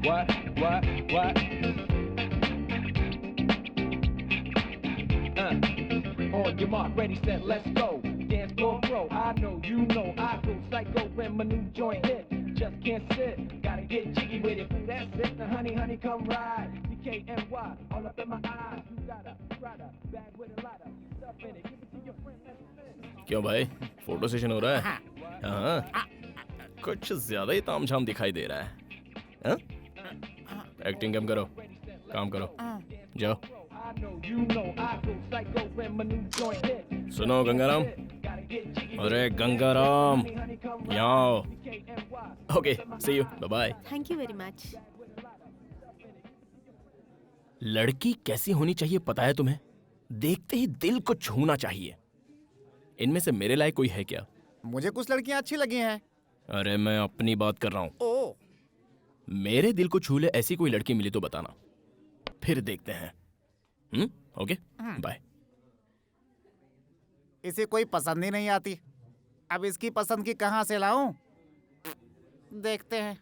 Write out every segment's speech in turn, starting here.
What? On your mark, ready, set, let's go. Dance floor bro, I know, you know, I go psycho when my new joint hit. Just can't sit, gotta get jiggy with it. That's it, now honey, come ride. DKNY, all up in my eyes. You got a rider, bag with a lot of stuff in it. Give it to your friend, let's spin. क्यों भाई, photo session हो रहा है? हाँ, कुछ ज्यादा ही तामझाम दिखाई दे रहा है। हाँ? एक्टिंग कम करो, काम करो, जाओ। सुनो गंगाराम, अरे गंगाराम, यहाँ आओ। Okay, see you, bye bye. Thank you very much. लड़की कैसी होनी चाहिए पता है तुम्हें? देखते ही दिल को छूना चाहिए। इनमें से मेरे लायक कोई है क्या? मुझे कुछ लड़कियां अच्छी लगी हैं। अरे मैं अपनी बात कर रहा हूँ। ओ, मेरे दिल को छू ले ऐसी कोई लड़की मिली तो बताना, फिर देखते हैं। Okay, bye. इसे कोई पसंद ही नहीं आती। अब इसकी पसंद की कहाँ से लाऊं? देखते हैं।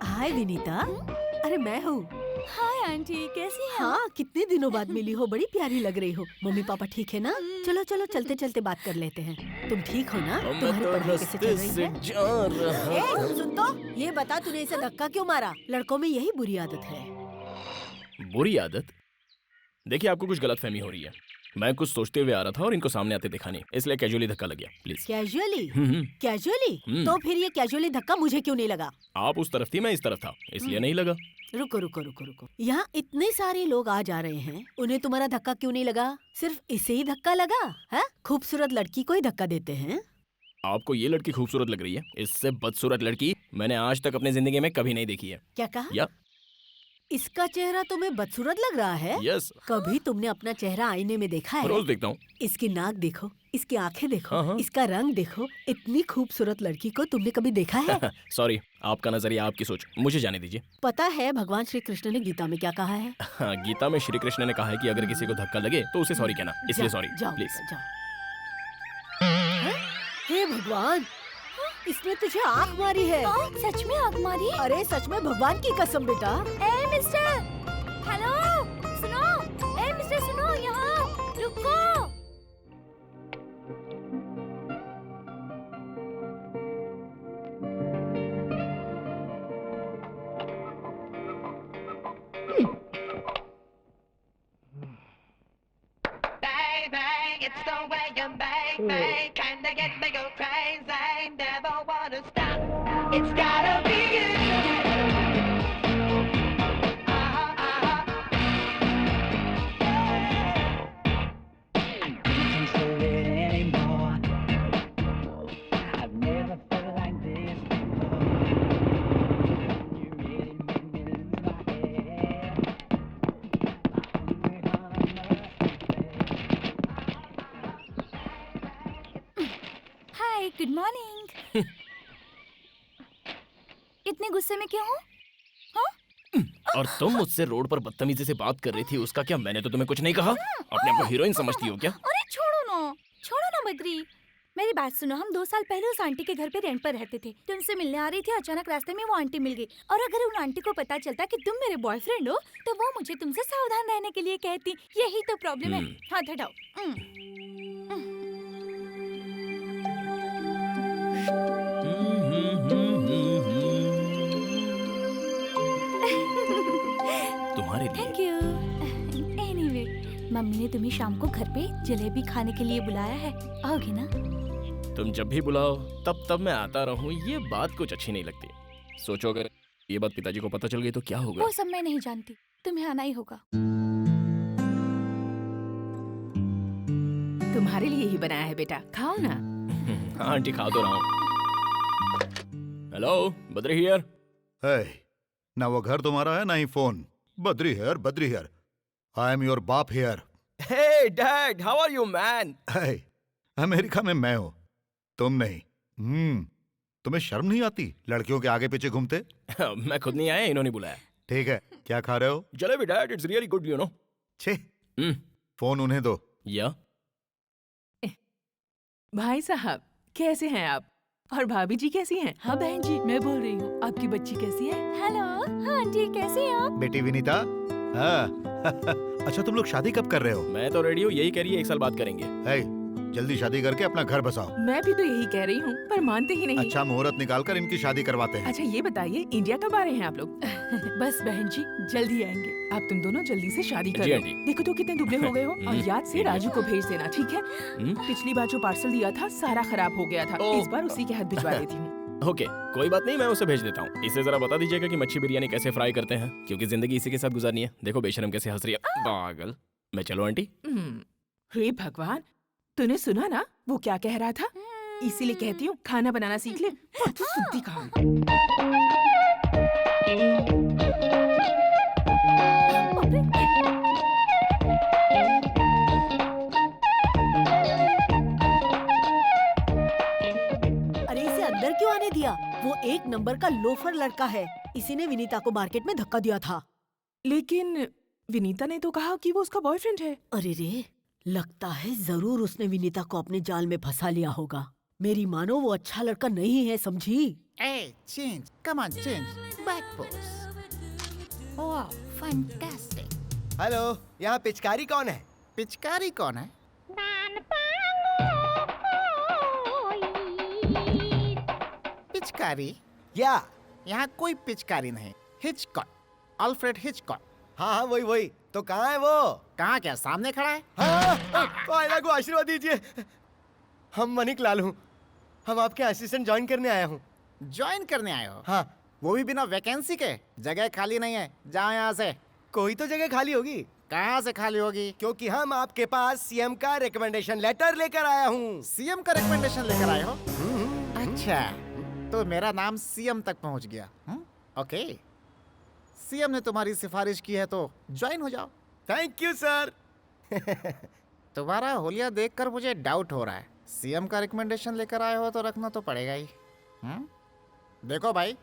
हाय विनीता, अरे मैं हूँ। हाय आंटी, कैसी हैं? हाँ, कितने दिनों बाद मिली हो, बड़ी प्यारी लग रही हो। मम्मी पापा ठीक है ना? चलो चलो चलते चलते बात कर लेते हैं। तुम ठीक हो ना? तुम्हारी पढ़ाई कैसे चल रही है? ए, सुन तो, ये बता तूने इसे धक्का क्यों मारा? लड़कों में यही बुरी आदत है। बुरी आदत? देखिए आपको कुछ गलतफहमी हो रही है। मैं कुछ सोचते हुए आ रहा था और इनको सामने आते देखा नहीं, इसलिए कैजुअली धक्का लग गया। प्लीज। कैजुअली? कैजुअली? तो फिर ये कैजुअली धक्का मुझे क्यों नहीं लगा? आप उस तरफ थी, मैं इस तरफ था, इसलिए नहीं लगा। रुको रुको रुको रुको, यहाँ इतने सारे लोग आ जा रहे हैं, उन्हें तुम्हारा धक्का क्यों नहीं लगा? सिर्फ इसे ही धक्का लगा है? खूबसूरत लड़की को ही धक्का देते हैं। आपको ये लड़की खूबसूरत लग रही है? इससे बदसूरत लड़की मैंने आज तक अपनी जिंदगी में कभी नहीं देखी है। क्या कहा? या इसका चेहरा तुम्हें बदसूरत लग रहा है? यस। कभी तुमने अपना चेहरा आईने में देखा है? रोज देखता हूँ। इसकी नाक देखो, इसकी आंखें देखो, हाँ। इसका रंग देखो। इतनी खूबसूरत लड़की को तुमने कभी देखा है? सॉरी, आपका नजरिया, आपकी सोच, मुझे जाने दीजिए। पता है भगवान श्री कृष्ण ने गीता में क्या कहा है? हाँ, गीता में श्री कृष्ण ने कहा है कि अगर किसी को धक्का लगे तो उसे सॉरी कहना, इसलिए सॉरी। जाओ, प्लीज। जाओ। हे भगवान, इसने तुझे आँख मारी है। सच में आग मारी? अरे सच में, भगवान की कसम बेटा। ए मिस्टर, हेलो, सुनो। ए मिस्टर सुनो, यहाँ रुको। It's the way you make me kinda get me go crazy. Never wanna stop. It's gotta be you. Can't hold it anymore. I've never felt like this before. You really make me lose my head. Hi, good morning. इतने गुस्से में क्यों हो? और तुम मुझसे road पर बदतमीजी से बात कर रही थी, उसका क्या? मैंने तो तुम्हें कुछ नहीं कहा। अपने आप को हीरोइन समझती हो क्या? अरे छोड़ो ना बद्री। मेरी बात सुनो, हम 2 साल पहले उस आंटी के घर पे रेंट पर रहते थे। तो उनसे मिलने आ रही थी, अचानक रास्ते में वो आंटी मिल गई। और अगर उन आंटी को पता चलता कि तुम मेरे बॉयफ्रेंड हो, तो वो मुझे तुमसे सावधान रहने के लिए कहती। यही तो प्रॉब्लम है। हाथ हटाओ। तुम्हारे लिए। Thank you. एनीवे, मम्मी ने तुम्हें शाम को घर पे जलेबी खाने के लिए बुलाया है, आओगे ना? तुम जब भी बुलाओ तब मैं आता रहूं, ये बात कुछ अच्छी नहीं लगती। सोचो अगर ये बात पिताजी को पता चल गई तो क्या होगा? वो सब मैं नहीं जानती, तुम्हें आना ही होगा। तुम्हारे लिए ही बनाया है बेटा, खाओ ना। हाँ आंटी, खा तो रहा हूँ। Hello, Badri here. है ना, वो घर तुम्हारा है ना ही phone. Badri here. I am your बाप here. Hey dad, how are you man? है, अमेरिका में मैं हूँ, तुम नहीं। तुम्हें शर्म नहीं आती लड़कियों के आगे पीछे घूमते? मैं खुद नहीं आया, इन्होंने बुलाया। ठीक है, क्या खा रहे हो? Jalebi dad, it's really good, you know. छे, फोन उन्हें दो। या भाई साहब कैसे हैं आप? और भाभी जी कैसी हैं? हाँ बहन जी, मैं बोल रही हूँ, आपकी बच्ची कैसी है? हेलो, हाँ आंटी कैसे हैं आप? बेटी विनीता, हाँ। अच्छा, तुम लोग शादी कब कर रहे हो? मैं तो रेडी हूँ, यही कह रही है 1 साल बाद करेंगे। है, जल्दी शादी करके अपना घर बसाओ। मैं भी तो यही कह रही हूँ, पर मानते ही नहीं। अच्छा मुहूर्त निकाल कर इनकी शादी करवाते हैं। अच्छा ये बताइए, इंडिया कब आ रहे हैं आप लोग? बस बहन जी, जल्दी आएंगे। आप तुम दोनों जल्दी से शादी कर जी लो। आंटी। देखो तो कितने दुबले हो गए हो। और याद से राजू को भेज देना, ठीक है? पिछली बार जो पार्सल दिया था सारा खराब हो गया था, ओह। इस बार उसी के हाथ भिजवा देती हूँ। ओके, कोई बात नहीं, मैं उसे भेज देता हूँ। इसे जरा बता दीजिएगा कि मच्छी बिरयानी कैसे फ्राई करते हैं, क्योंकि जिंदगी इसी के साथ गुजारनी है। देखो बेशरम कैसे हंस रही है, पागल। मैं चलो आंटी। हे भगवान, तूने सुना ना वो क्या कह रहा था? इसीलिए कहती हूँ खाना बनाना सीख ले। तू सुनती कहाँ है? अरे इसे अंदर क्यों आने दिया? वो एक नंबर का लोफर लड़का है। इसी ने विनीता को मार्केट में धक्का दिया था। लेकिन विनीता ने तो कहा कि वो उसका बॉयफ्रेंड है। अरे रे, लगता है जरूर उसने विनीता को अपने जाल में फंसा लिया होगा। मेरी मानो वो अच्छा लड़का नहीं है, समझी? ए, change, come on, change, back pose. वाह, फैंटास्टिक। हेलो, यहाँ पिचकारी कौन है? पिचकारी कौन है? पिचकारी? या यहाँ कोई पिचकारी नहीं। Hitchcock, Alfred Hitchcock. हाँ हाँ वही। तो कहाँ है वो? कहाँ, क्या सामने खड़ा है? हाँ, आयला को आशीर्वाद दीजिए। हम मनिक लाल हूँ, हम आपके असिस्टेंट ज्वाइन करने आया हूँ। ज्वाइन करने आए हो? हाँ। वो भी बिना वैकेंसी के? जगह खाली नहीं है, जाओ यहाँ से। कोई तो जगह खाली होगी। कहाँ से खाली होगी? क्योंकि हम आपके पास सीएम का रिकमेंडेशन लेटर लेकर आया हूँ। सीएम का रिकमेंडेशन लेकर आए हो? अच्छा, तो मेरा नाम सीएम तक पहुँच गया। ओके, सीएम ने तुम्हारी सिफारिश की है तो ज्वाइन हो जाओ। Thank you sir. तुम्हारा होलिया देखकर मुझे डाउट हो रहा है। सीएम का रिकमेंडेशन लेकर आए हो तो रखना तो पड़ेगा ही। देखो भाई,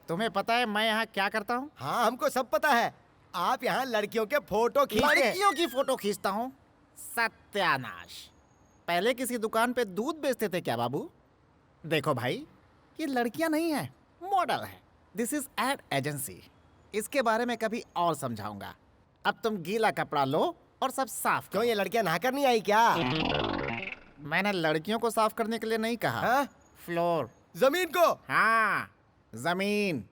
तुम्हें पता है मैं यहाँ क्या करता हूँ? हाँ हमको सब पता है, आप यहाँ लड़कियों के फोटो खींचते हैं। लड़कियों की फोटो खींचता हूँ? सत्यानाश। पहले किसी दुकान पे दूध बेचते थे क्या बाबू? देखो भाई, ये लड़कियां नहीं है, मॉडल है। This is ad agency. इसके बारे में कभी और समझाऊंगा। अब तुम गीला कपड़ा लो और सब साफ करो। क्यों, ये लड़कियां नहाकर नहीं आई क्या? मैंने लड़कियों को साफ करने के लिए नहीं कहा। हाँ? फ्लोर, जमीन को। हाँ जमीन।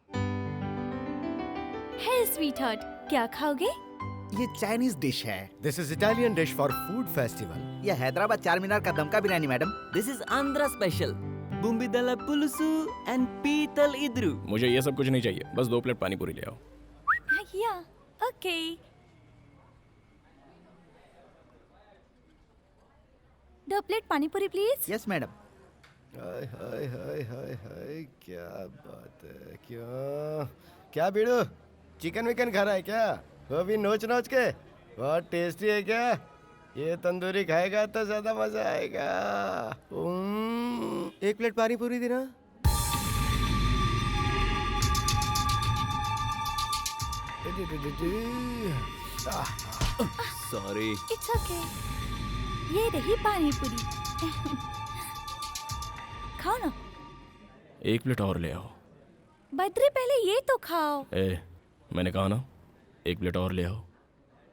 हे स्वीटहार्ट, क्या खाओगे? ये चाइनीज डिश है। This is Italian dish for food festival. ये हैदराबाद चार मीनार का दमका biryani madam. This is Andhra special bommidala pulusu and पीतल इद्रू। मुझे ये सब कुछ नहीं चाहिए, बस 2 प्लेट पानी पूरी ले आओ। या, okay. 2 plate pani puri please. Yes madam. Hi hi hi hi hi, क्या बात है। क्या बीड़ू, चिकन विकन खा रहा है क्या? वो भी नोच नोच के। बहुत टेस्टी है क्या? ये तंदूरी खाएगा तो ज्यादा मजा आएगा। 1 प्लेट पानी पूरी देना। सॉरी। It's okay. ये रही पानी पूरी। खाओ ना। 1 प्लेट और ले आओ। बद्री, पहले ये तो खाओ। मैंने कहा ना, 1 प्लेट और ले आओ।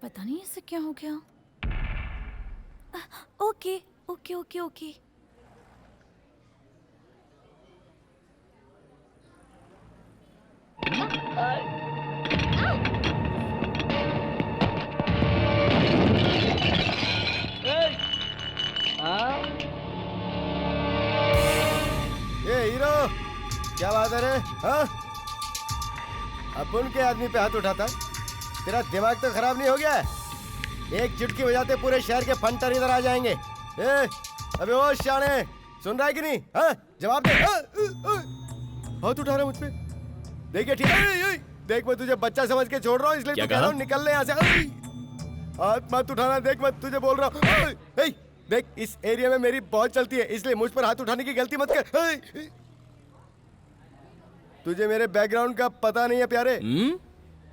पता नहीं इससे क्या हो गया। Okay okay okay okay. ये हीरो, क्या बात है रे? हाँ? अपन के आदमी पे हाथ उठाता है? तेरा दिमाग तो खराब नहीं हो गया? एक चुटकी बजाते पूरे शहर के फंटर इधर आ जाएंगे। अबे ओ शाने, सुन रहा है कि नहीं? हाँ? जवाब दे। हाथ उठा रहा है मुझ पे? देखिए ठीक है, देख मैं तुझे बच्चा समझ के छोड़ रहा हूँ, इसलिए तो कह रहा हूँ निकल ले यहाँ से। हाथ मत उठाना, देख मैं तुझे बोल रहा हूँ। देख, इस एरिया में मेरी बहुत चलती है, इसलिए मुझ पर हाथ उठाने की गलती मत कर। तुझे मेरे बैकग्राउंड का पता नहीं है प्यारे।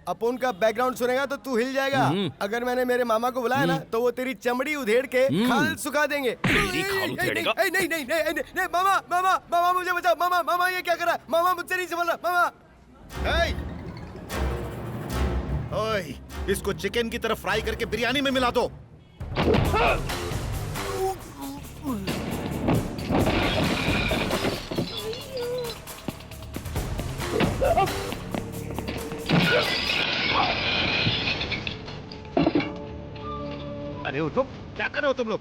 अपुन का बैकग्राउंड सुनेगा तो तू हिल जाएगा। अगर मैंने मेरे मामा को बुलाया ना तो वो तेरी चमड़ी उधेड़ के खाल सुखा देंगे। तेरी खाल उधेड़ेगा? नहीं नहीं नहीं नहीं नहीं, नहीं मामा मामा मामा मुझे बचाओ। मामा मामा ये क्या कर रहा है? मामा मुझसे नहीं संभल रहा। मामा ओए, इसको चिकन की तरफ फ्राई करके बिरयानी में मिला दो। अरे उठो, क्या कर रहे हो तुम लोग?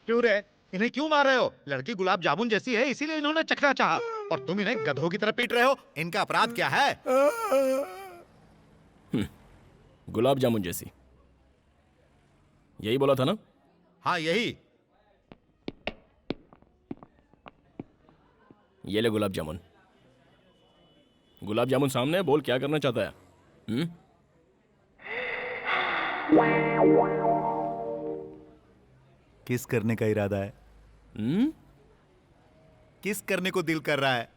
क्यों रे? इन्हें क्यों मार रहे हो? लड़की गुलाब जामुन जैसी है इसीलिए इन्होंने चखना चाहा और तुम इन्हें गधों की तरह पीट रहे हो। इनका अपराध क्या है? गुलाब जामुन जैसी, यही बोला था ना? हाँ यही। ये ले गुलाब जामुन। गुलाब जामुन सामने है, बोल क्या करना चाहता है? किस करने का इरादा है? किस करने को दिल कर रहा है?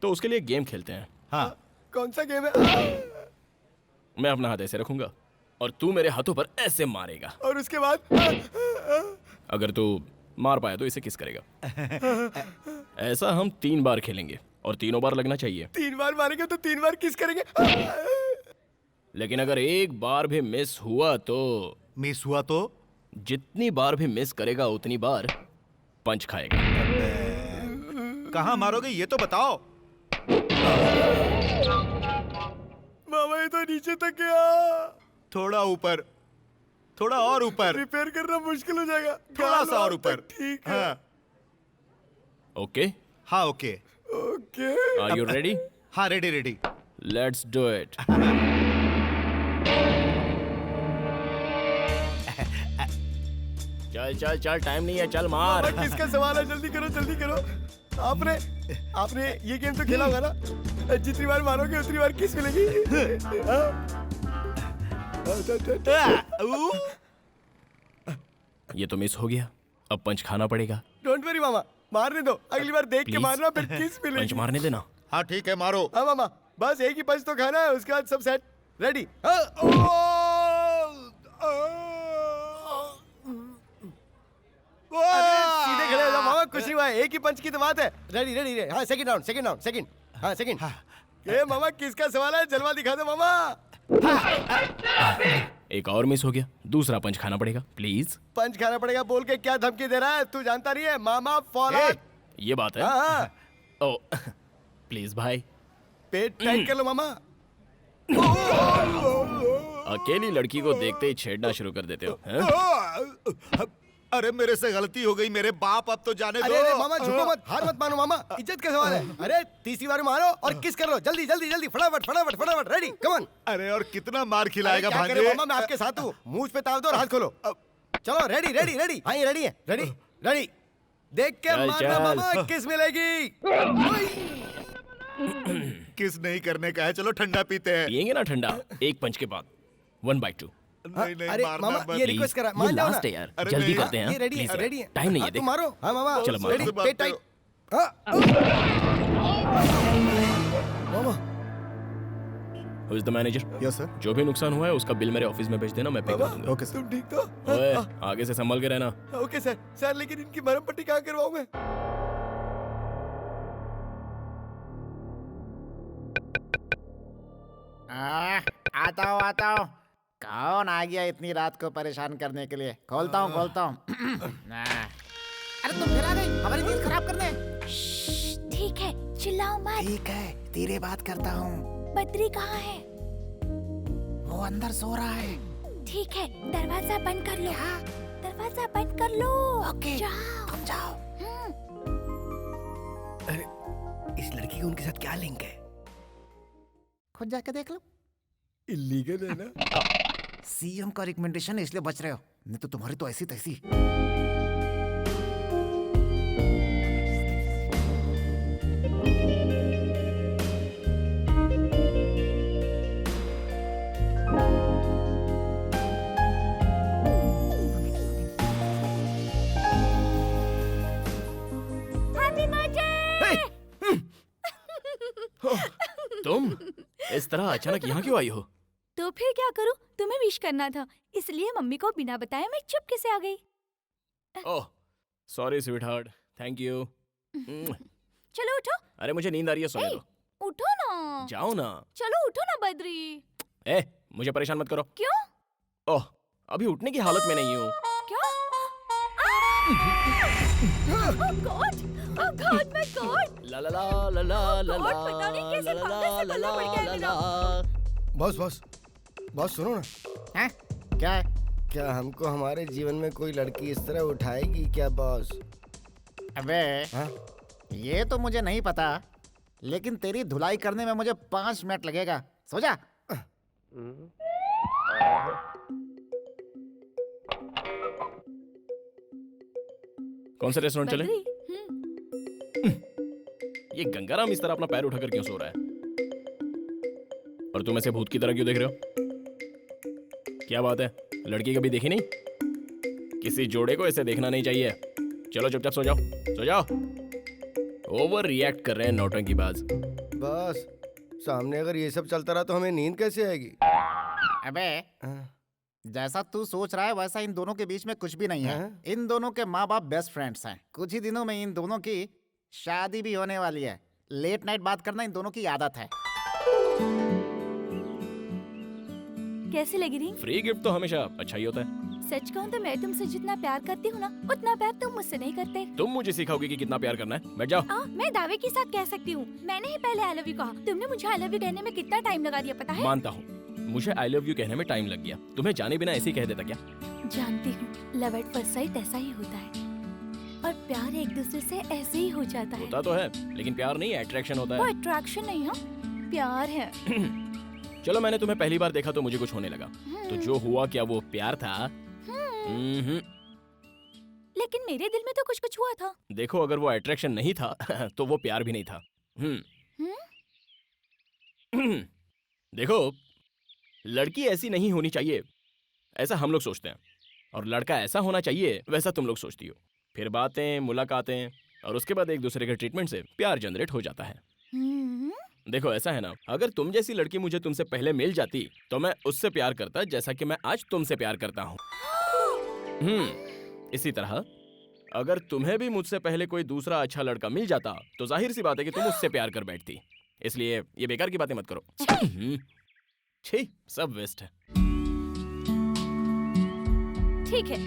तो उसके लिए गेम खेलते हैं। हाँ। कौन सा गेम है? मैं अपना हाथ ऐसे रखूंगा और तू मेरे हाथों पर ऐसे मारेगा और उसके बाद? अगर तू मार पाया तो इसे किस करेगा। ऐसा हम 3 बार खेलेंगे और तीनों बार लगना चाहिए। 3 बार मारेंगे तो 3 बार किस करेंगे? लेकिन अगर एक बार भी मिस हुआ तो? मिस हुआ तो? जितनी बार भी मिस करेगा उतनी बार पंच खाएगा। कहाँ मारोगे ये तो बताओ। मामा ये तो नीचे तक गया। थोड़ा ऊपर, थोड़ा और ऊपर। रिपेयर करना मुश्किल हो जाएगा। थोड़ा सा और ऊपर। ठीक है। हाँ। ओके? हाँ okay. Okay. Are you ready? हाँ ready ready. Let's do it. चल चल चल, टाइम नहीं है, चल मार। किसका सवाल है? जल्दी करो जल्दी करो। आपने ये गेम तो खेला होगा ना? जितनी बार मारोगे उतनी बार किस मिलेगी। ये तो मिस हो गया, अब पंच खाना पड़ेगा। डोंट वरी मामा, मारने दो। अगली बार देख के Please? मारना, फिर किस मिलेगी। पंच मारने देना। हाँ ठीक है मारो। हाँ मामा, बस एक ही पंच तो खाना है, उसके बाद सब सेट। रेडी? सीधे खड़े हो जाओ मामा, कुछ नहीं हुआ है, एक ही पंच की तो बात है। Ready ready ready. हाँ second round, second round, second. हाँ सेकंड। ये मामा किसका सवाल है? जलवा दिखा दो मामा। एक और मिस हो गया, दूसरा पंच खाना पड़ेगा। प्लीज। पंच खाना पड़ेगा बोल के क्या धमकी दे रहा है? तू जानता नहीं है मामा फॉर। ये बात है? हाँ। ओ प्लीज भाई, पेट टाइट कर लो मामा। अकेली लड़की को देखते ही छेड़ना शुरू कर देते हो, हैं? अरे मेरे से गलती हो गई मेरे बाप, अब तो जाने दो। अरे मामा झुको मत, हार मत मानो मामा, इज्जत का सवाल है। अरे तीसरी बार मारो और किस कर लो, जल्दी जल्दी जल्दी, फटाफट फटाफट फटाफट। Ready come on. अरे और कितना मार खिलाएगा क्या करे भांजे? मामा, मैं आपके साथ हूँ। मुंह पे ताव दो और हाथ खोलो। चलो रेडी रेडी रेडी। हाँ ये रेडी है, रेडी रेडी। देख के चल, मारना चल। मामा, किस मिलेगी। किस नहीं करने का है, चलो ठंडा पीते हैं। पियेंगे ना ठंडा, एक पंच के बाद 1/2। नहीं नहीं अरे मारना मामा मत। ये रिक्वेस्ट करा, ये मान जाओ ना। लास्ट है यार, अरे जल्दी नहीं, करते हैं। ये रेडी है, Please रेडी है। टाइम नहीं है, हाँ, देख। तुम मारो। हाँ मामा चलो मारो। रेडी, बात पेट टाइट। करो। मामा Who is the manager? Yes sir. जो भी नुकसान हुआ है उसका बिल मेरे ऑफिस में भेज देना, मैं पे कर दूंगा। ओके तुम ठीक तो? ओए, आगे से संभल के रहना। Okay sir. सर लेकिन इनकी मरहम पट्टी कहाँ करवाऊं मैं? आता हूँ। कौन आ गया इतनी रात को परेशान करने के लिए? खोलता हूँ। अरे तुम फिर आ गई हमारी नींद खराब करने। ठीक चिल्लाओ मत। ठीक है, धीरे बात करता हूँ। बद्री कहाँ है? वो अंदर सो रहा है। ठीक है, दरवाजा बंद कर लो। दरवाजा बंद कर लो। ओके, जाओ। तुम जाओ। अरे इस लड़की का उनके साथ क्या लिंक है? खुद जाके देख लो। इलीगल है ना? सीएम का रिकमेंडेशन है इसलिए बच रहे हो, नहीं तो तुम्हारी तो ऐसी तैसी। तुम इस तरह अचानक यहाँ क्यों आई हो? तो फिर क्या करूं? तुम्हें विश करना था, इसलिए मम्मी को बिना बताए मैं चुपके से आ गई। Oh sorry sweet heart, thank you. चलो उठो। अरे मुझे नींद आ रही है, सोने दो। उठो ना। जाओ ना। चलो उठो ना बद्री। ए मुझे परेशान मत करो। क्यों? ओह अभी उठने की हालत में नहीं हूँ। क्या? Oh god, my god. ला ला ला ला ला ला गॉड, पता नहीं कैसे पागल से पल्ला पड़ गया मेरा। बॉस सुनो ना। हैं? क्या है? क्या हमको हमारे जीवन में कोई लड़की इस तरह उठाएगी क्या बॉस? अबे हाँ? ये तो मुझे नहीं पता, लेकिन तेरी धुलाई करने में मुझे 5 मिनट लगेगा। सो जा। कौन सा रेस्टोरेंट चले? बद्री, ये गंगाराम इस तरह अपना पैर उठाकर क्यों सो रहा है? और तुम ऐसे भूत की तरह क्यों देख रहे हो? क्या बात है, लड़की कभी देखी नहीं? किसी जोड़े को ऐसे देखना नहीं चाहिए। चलो चुपचाप सो जाओ, सो जाओ। ओवर रिएक्ट कर रहे हैं नौटंकीबाज। बस सामने अगर ये सब चलता रहा तो हमें नींद कैसे आएगी? अबे जैसा तू सोच रहा है वैसा इन दोनों के बीच में कुछ भी नहीं है। इन दोनों के माँ बाप बेस्ट फ्रेंड्स हैं। कुछ ही दिनों में इन दोनों की शादी भी होने वाली है। लेट नाइट बात करना इन दोनों की आदत है। कैसी लगी रिंग? फ्री गिफ्ट तो हमेशा अच्छा ही होता है। सच कहूँ तो मैं तुमसे जितना प्यार करती हूँ ना, उतना प्यार तुम मुझसे नहीं करते। तुम मुझे सिखाओगे कि कितना प्यार करना है? बैठ जाओ। मैं दावे के साथ कह सकती हूँ, मैंने ही पहले आई लव यू कहा। तुमने मुझे आई लव यू कहने में कितना टाइम लगा दिया पता है? मानता हूँ, मुझे आई लव यू कहने में टाइम लग गया। तुम्हें जाने बिना ऐसे ही कह देता क्या? जानती हूँ, लव एट फर्स्ट साइट ऐसा ही होता है, और प्यार एक दूसरे से ऐसे ही हो जाता है। होता तो है, लेकिन प्यार नहीं, अट्रैक्शन होता वो है। अट्रैक्शन नहीं है, प्यार है। चलो मैंने तुम्हें पहली बार देखा तो मुझे कुछ होने लगा, तो जो हुआ क्या वो प्यार था? लेकिन मेरे दिल में तो कुछ कुछ हुआ था। देखो अगर वो अट्रैक्शन नहीं था तो वो प्यार भी नहीं था। देखो लड़की ऐसी नहीं होनी चाहिए ऐसा हम लोग सोचते हैं, और लड़का ऐसा होना चाहिए वैसा तुम लोग सोचती हो। फिर बातें, मुलाकातें, और उसके बाद एक दूसरे के ट्रीटमेंट से प्यार जनरेट हो जाता है। देखो ऐसा है ना, अगर तुम जैसी लड़की मुझे तुमसे पहले मिल जाती तो मैं उससे प्यार करता जैसा कि मैं आज तुमसे प्यार करता हूँ। इसी तरह अगर तुम्हें भी मुझसे पहले कोई दूसरा अच्छा लड़का मिल जाता तो जाहिर सी बात है कि तुम उससे प्यार कर बैठती। इसलिए ये बेकार की बातें मत करो। छी, सब वेस्ट है। ठीक है,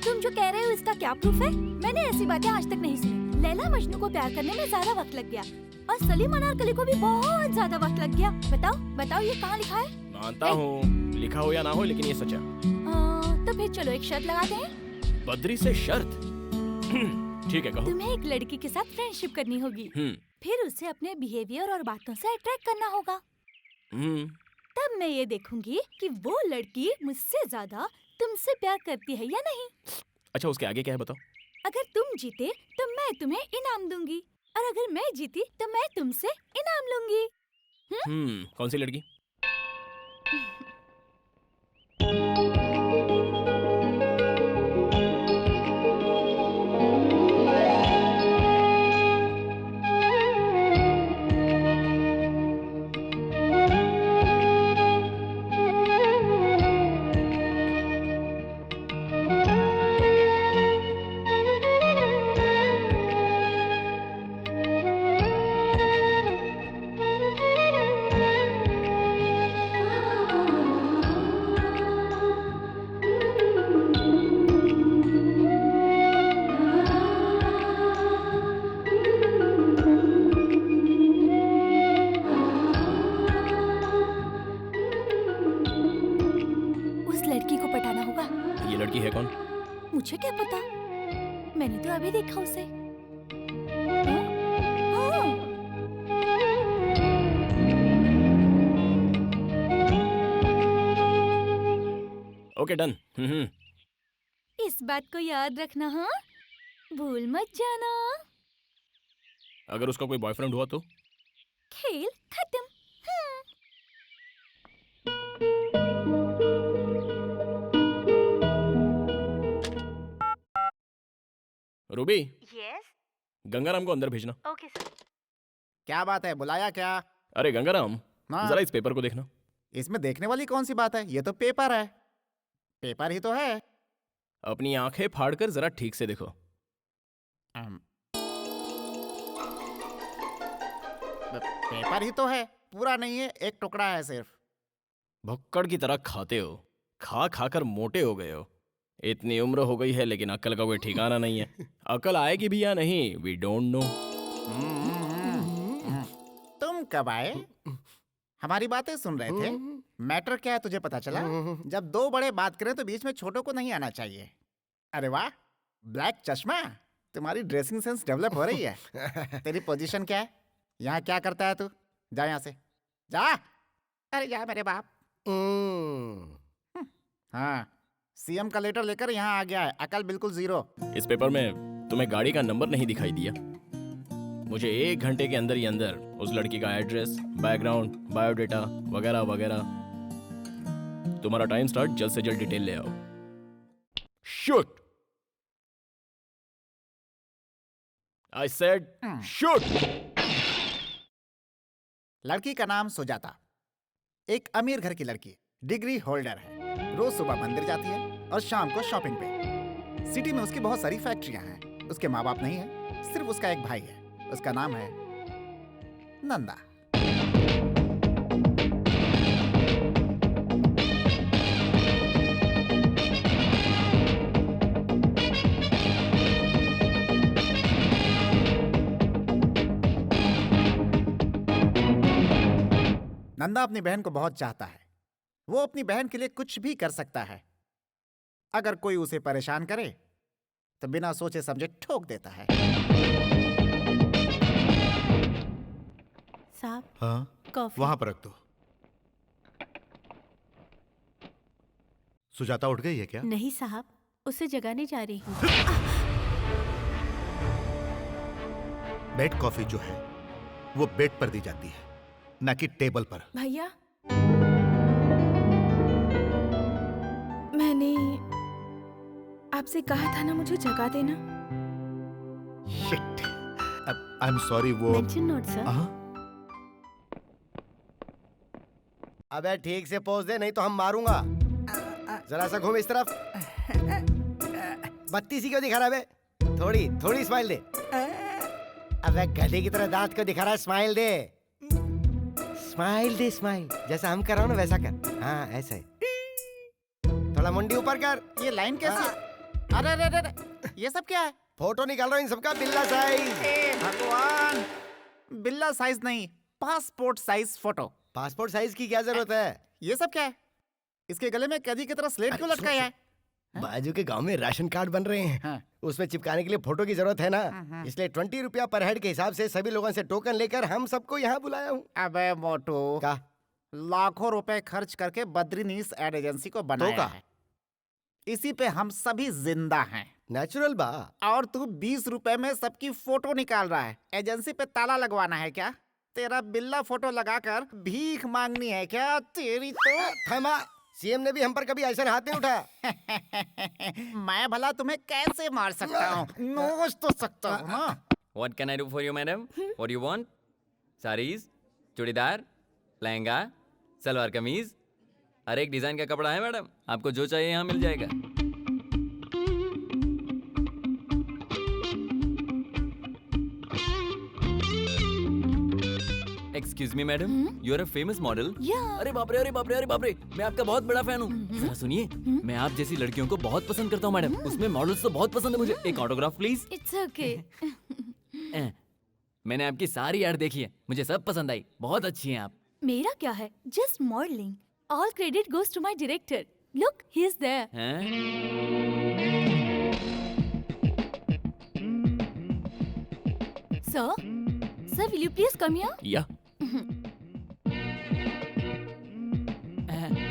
तुम जो कह रहे हो इसका क्या प्रूफ है? मैंने ऐसी बातें आज तक नहीं सुनी। लैला मजनू को प्यार करने में ज्यादा वक्त लग गया, और सलीम अनारकली को भी बहुत ज्यादा वक्त लग गया। बताओ बताओ ये कहाँ लिखा है? मानता हूँ, लिखा हो या ना हो, लेकिन ये सच है। तो फिर चलो एक शर्त लगाते हैं। बद्री से शर्त? ठीक है, कहो। तुम्हें एक लड़की के साथ फ्रेंडशिप करनी होगी, फिर उसे अपने बिहेवियर और बातों से अट्रैक्ट करना होगा। तब मैं ये देखूंगी कि वो लड़की मुझसे ज्यादा तुमसे प्यार करती है या नहीं। अच्छा, उसके आगे क्या है बताओ? अगर तुम जीते तो मैं तुम्हें इनाम दूंगी, और अगर मैं जीती तो मैं तुमसे इनाम लूंगी। कौन सी लड़की? मैंने तो अभी देखा उसे। Okay done. इस बात को याद रखना, हाँ? भूल मत जाना। अगर उसका कोई बॉयफ्रेंड हुआ तो? खेल खत्म। रूबी, यस, गंगाराम को अंदर भेजना। Okay sir. क्या बात है, बुलाया क्या? अरे गंगाराम, हाँ। जरा इस पेपर को देखना। इसमें देखने वाली कौन सी बात है? ये तो पेपर है। पेपर ही तो है। अपनी आंखें फाड़कर जरा ठीक से देखो। पेपर ही तो है, पूरा नहीं है, एक टुकड़ा है सिर्फ। भुक्कड़ की तरह खाते हो, खा खा कर मोटे हो गए हो। इतनी उम्र हो गई है लेकिन अक्ल का कोई ठिकाना नहीं है। अक्ल आएगी भी या नहीं, वी डोंट नो। तुम कब आए? हमारी बातें सुन रहे थे। मैटर क्या है तुझे पता चला? जब दो बड़े बात करें तो बीच में छोटों को नहीं आना चाहिए। अरे वाह, ब्लैक चश्मा, तुम्हारी ड्रेसिंग सेंस डेवलप हो रही है। तेरी पोजीशन क्या है? यहाँ क्या करता है तू? जा यहाँ से, जा। अरे जा मेरे बाप। हाँ, सीएम का लेटर लेकर यहाँ आ गया है, अकल बिल्कुल जीरो। इस पेपर में तुम्हें गाड़ी का नंबर नहीं दिखाई दिया? मुझे 1 घंटे के अंदर ही अंदर उस लड़की का एड्रेस, बैकग्राउंड, बायोडेटा वगैरह वगैरह। तुम्हारा टाइम स्टार्ट, जल्द से जल्द डिटेल ले आओ। शूट! I said shoot! लड़की का नाम सुजाता, एक अमीर घर की लड़की, डिग्री होल्डर है। रोज सुबह मंदिर जाती है और शाम को शॉपिंग पे। सिटी में उसकी बहुत सारी फैक्ट्रियां हैं। उसके माँ बाप नहीं है, सिर्फ उसका एक भाई है। उसका नाम है नंदा। नंदा अपनी बहन को बहुत चाहता है। वो अपनी बहन के लिए कुछ भी कर सकता है। अगर कोई उसे परेशान करे तो बिना सोचे समझे ठोक देता है। साहब, हाँ, कॉफी। वहां पर रख दो। सुजाता उठ गई है क्या? नहीं साहब, उसे जगाने जा रही हूँ। बेड कॉफी जो है वो बेड पर दी जाती है, ना कि टेबल पर। भैया, मैंने आपसे कहा था ना मुझे जगा देना। Shit, I am sorry. वो मेंशन नोट सर। हाँ? अबे ठीक से पोज दे, नहीं तो हम मारूंगा। जरा सा घूम इस तरफ। बत्ती सी क्यों दिखा रहा है बे? थोड़ी थोड़ी स्माइल दे। अबे गधे की तरह दांत क्यों दिखा रहा है? स्माइल दे, स्माइल दे, स्माइल। जैसा हम कर रहा हूँ ना वैसा कर। हाँ ऐसा ही। थोड़ा मुंडी ऊपर कर। ये लाइन कैसी? अरे अरे अरे, ये सब क्या है? फोटो निकाल रहा हूँ इन सबका, बिल्ला साइज। हे भगवान, बिल्ला साइज नहीं, passport size photo. Passport size की क्या जरूरत है? ये सब क्या है? इसके गले में कैदी की तरह स्लेट क्यों लटकाया है? बाजू के गांव में राशन कार्ड बन रहे हैं। हाँ। उसमें चिपकाने के लिए फोटो की जरूरत है ना, इसलिए 20 रुपया पर हेड के हिसाब से सभी लोगों से टोकन लेकर हम सबको यहाँ बुलाया हूँ। अबे मोटू, क्या? लाखों रुपए खर्च करके बद्रीनीस एड एजेंसी को बनाया है। इसी पे हम सभी जिंदा हैं। नेचुरल बा। और तू 20 रुपए में सबकी फोटो निकाल रहा है। एजेंसी पे ताला लगवाना है क्या? तेरा बिल्ला फोटो लगाकर भीख मांगनी है क्या? तेरी तो थमा। सीएम ने भी हम पर कभी ऐसा हाथ नहीं उठाया। मैं भला तुम्हें कैसे मार सकता हूँ? नोच तो सकता हूँ ना। What can I do for you, madam? What do you want? Sarees, churidar, lehenga, salwar kameez, हर एक डिजाइन का कपड़ा है मैडम। आपको जो चाहिए यहाँ मिल जाएगा। Excuse me madam, you are a famous model. अरे बाप रे, अरे बाप रे, अरे बाप रे, मैं आपका बहुत बड़ा फैन हूँ। जरा सुनिए, मैं आप जैसी लड़कियों को बहुत पसंद करता हूँ मैडम। उसमें मॉडल्स तो बहुत पसंद है मुझे। एक ऑटोग्राफ प्लीज। It's okay. मैंने आपकी सारी ऐड देखी है, मुझे सब पसंद आई। बहुत अच्छी हैं आप। मेरा क्या है? Just modelling. All credit goes to my director. Look, he is there. हैं? Sir, sir will you please come here? या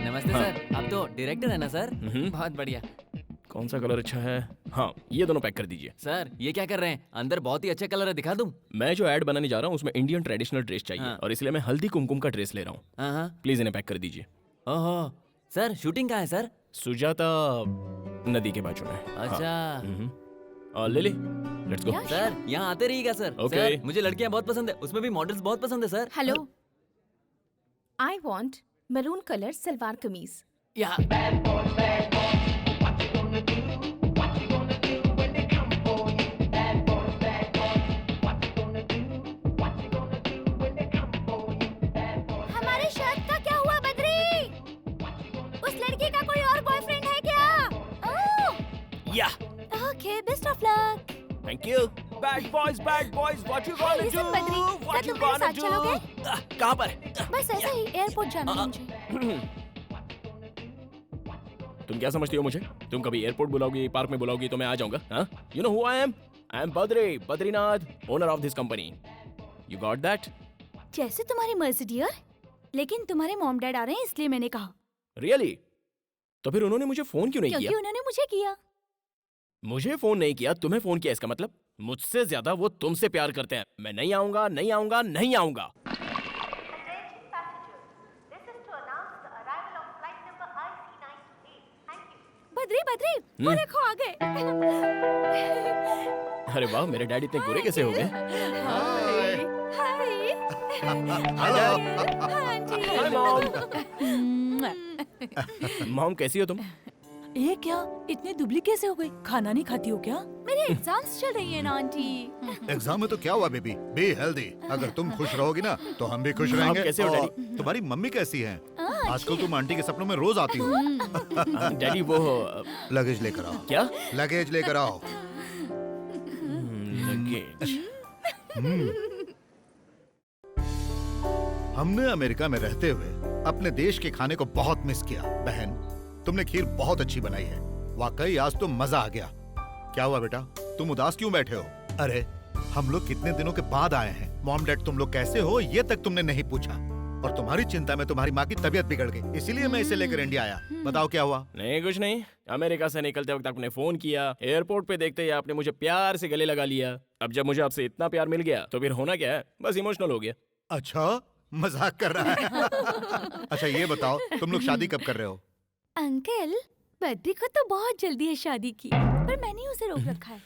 नमस्ते हाँ। सर, आप तो डायरेक्टर है ना सर? हम्म। बहुत बढ़िया। कौन सा कलर अच्छा है? हाँ, ये दोनों पैक कर दीजिए। सर ये क्या कर रहे हैं? अंदर बहुत ही अच्छा कलर है, दिखा दूं? मैं जो ऐड बनाने जा रहा हूँ उसमें इंडियन ट्रेडिशनल ड्रेस चाहिए हाँ। और इसलिए मैं हल्दी कुमकुम का ड्रेस ले रहा हूँ। हाँ हाँ। प्लीज इन्हें पैक कर दीजिए। ओहो, सर शूटिंग कहाँ है सर? सुजाता नदी के बाजू में। अच्छा। और लिली, लेट्स गो। सर यहाँ आते रहिएगा सर। Okay. सर मुझे लड़कियाँ बहुत पसंद है, उसमें भी मॉडल्स बहुत पसंद है sir. Hello, I want maroon colour salwar kameez. या हमारे शर्ट का क्या हुआ बद्री? उस लड़की का कोई और बॉयफ्रेंड है क्या? या okay, best of luck. Thank you. Bad boys, what you gonna Listen, do? Badri, क्या तुम मेरे साथ चलोगे? कहाँ पर? बस ऐसे ही एयरपोर्ट जाना है मुझे। तुम क्या समझती हो मुझे? तुम कभी एयरपोर्ट बुलाओगी, पार्क में बुलाओगी तो मैं आ जाऊंगा। हाँ, you know who I am? I am Badrinath, owner of this company. You got that? जैसे तुम्हारी मर्जी डियर, लेकिन तुम्हारे मॉम डैड आ रहे हैं इसलिए मैंने कहा। रियली? तो फिर उन्होंने मुझे फोन क्यों नहीं क्योंकि किया? उन्होंने मुझे किया। मुझे फोन नहीं किया, तुम्हें फोन किया, इसका मतलब मुझसे ज्यादा वो तुमसे प्यार करते हैं। मैं नहीं आऊंगा, नहीं आऊंगा, नहीं आऊंगा। बद्री बद्री, वो देखो आ गए। अरे वाह, मेरे डैडी इतने गोरे कैसे हो गए? हाय। Hi mom. मॉम कैसी हो तुम? ये क्या, इतनी दुबली कैसे हो गई? खाना नहीं खाती हो क्या? मेरे एग्जाम्स चल रही है ना आंटी। एग्जाम में तो क्या हुआ बेबी, बी हेल्दी। अगर तुम खुश रहोगी ना तो हम भी खुश आप रहेंगे। कैसे हो, और डैडी? तुम्हारी मम्मी कैसी हैं? आजकल तुम आंटी के सपनों में रोज आती हो। डैडी वो लगेज लेकर आओ। क्या? लगेज लेकर आओ। लगेज। हमने अमेरिका में रहते हुए अपने देश के खाने को बहुत मिस किया। बहन, तुमने खीर बहुत अच्छी बनाई है। वाकई आज तो मजा आ गया। क्या हुआ बेटा, तुम उदास क्यों बैठे हो? अरे हम लोग कितने दिनों के बाद आए हैं। मॉम डैड तुम लोग कैसे हो ये तक तुमने नहीं पूछा। और तुम्हारी चिंता में तुम्हारी माँ की तबीयत बिगड़ गई, इसीलिए मैं इसे लेकर इंडिया आया। बताओ क्या हुआ? नहीं कुछ नहीं। अमेरिका से निकलते वक्त आपने फोन किया, एयरपोर्ट पे देखते ही आपने मुझे प्यार से गले लगा लिया। अब जब मुझे आपसे इतना प्यार मिल गया तो फिर होना क्या है, बस इमोशनल हो गया। अच्छा, मजाक कर रहा है। अच्छा ये बताओ, तुम लोग शादी कब कर रहे हो? अंकल, बद्री को तो बहुत जल्दी है शादी की, पर मैंने उसे रोक रखा है।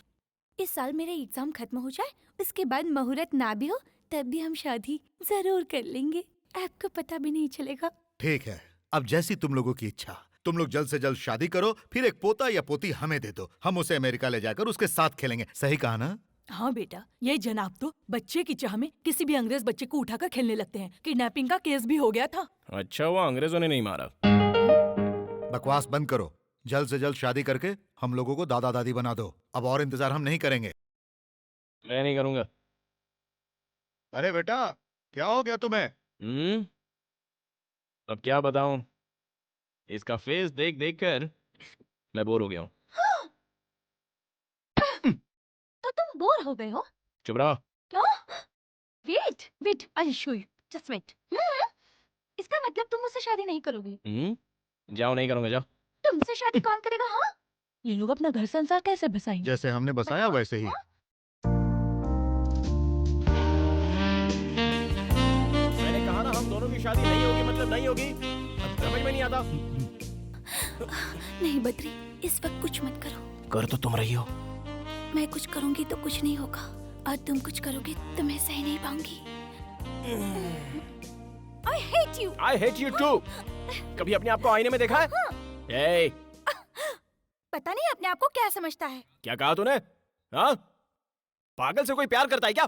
इस साल मेरे एग्जाम खत्म हो जाए, उसके बाद मुहूर्त ना भी हो तब भी हम शादी जरूर कर लेंगे। आपको पता भी नहीं चलेगा। ठीक है, अब जैसी तुम लोगों की इच्छा। तुम लोग जल्द से जल्द शादी करो, फिर एक पोता या पोती हमें दे दो। हम उसे अमेरिका ले जाकर उसके साथ खेलेंगे। सही कहा ना? हाँ बेटा, ये जनाब तो बच्चे की चाह में किसी भी अंग्रेज बच्चे को उठाकर खेलने लगते हैं। किडनैपिंग का केस भी हो गया था। अच्छा, वो अंग्रेजों ने नहीं मारा। बकवास बंद करो। जल्द से जल्द शादी करके हम लोगों को दादा दादी बना दो। अब और इंतजार हम नहीं करेंगे। मैं नहीं करूंगा। अरे बेटा, क्या हो गया तुम्हें? अब क्या बताऊं, इसका फेस देख देख कर मैं बोर हो गया हूँ। तो तुम बोर हो गए हो? चुप रहो। क्या? Wait wait, I show you, just wait. इसका मतलब तुम मुझसे शादी नहीं करोगे? जाओ, नहीं करूंगा, जाओ। तुमसे शादी कौन करेगा? हाँ, ये लोग अपना घर संसार कैसे बसाएंगे? जैसे हमने बसाया वैसे ही। मैंने कहा ना हम दोनों की शादी नहीं होगी मतलब नहीं होगी। अब समझ में नहीं आता। नहीं बद्री, इस वक्त कुछ मत करो। कर तो तुम रही हो। मैं कुछ करूंगी तो कुछ नहीं होगा, और तुम कुछ करोगे तो मैं सह नहीं पाऊंगी। I hate you. I hate you too. कभी अपने आप को आईने में देखा है? Hey, पता नहीं अपने आप को क्या समझता है। क्या कहा तूने? हाँ? पागल से कोई प्यार करता है क्या?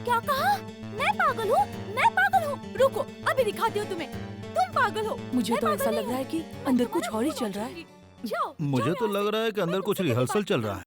क्या कहा? मैं पागल हूँ? मैं पागल हूँ? रुको, अभी दिखाती हूँ तुम्हें। तुम पागल हो। मुझे मैं तो पागल ऐसा नहीं लग रहा है हूँ। कि मैं अंदर तुम्हारा कुछ और ही खून चल रहा है। करूंगी। जाओ, मुझे जाओ तो यहाँ लग से। रहा है कि अंदर मैं कुछ तुमसे रिहर्सल बात चल रहा है।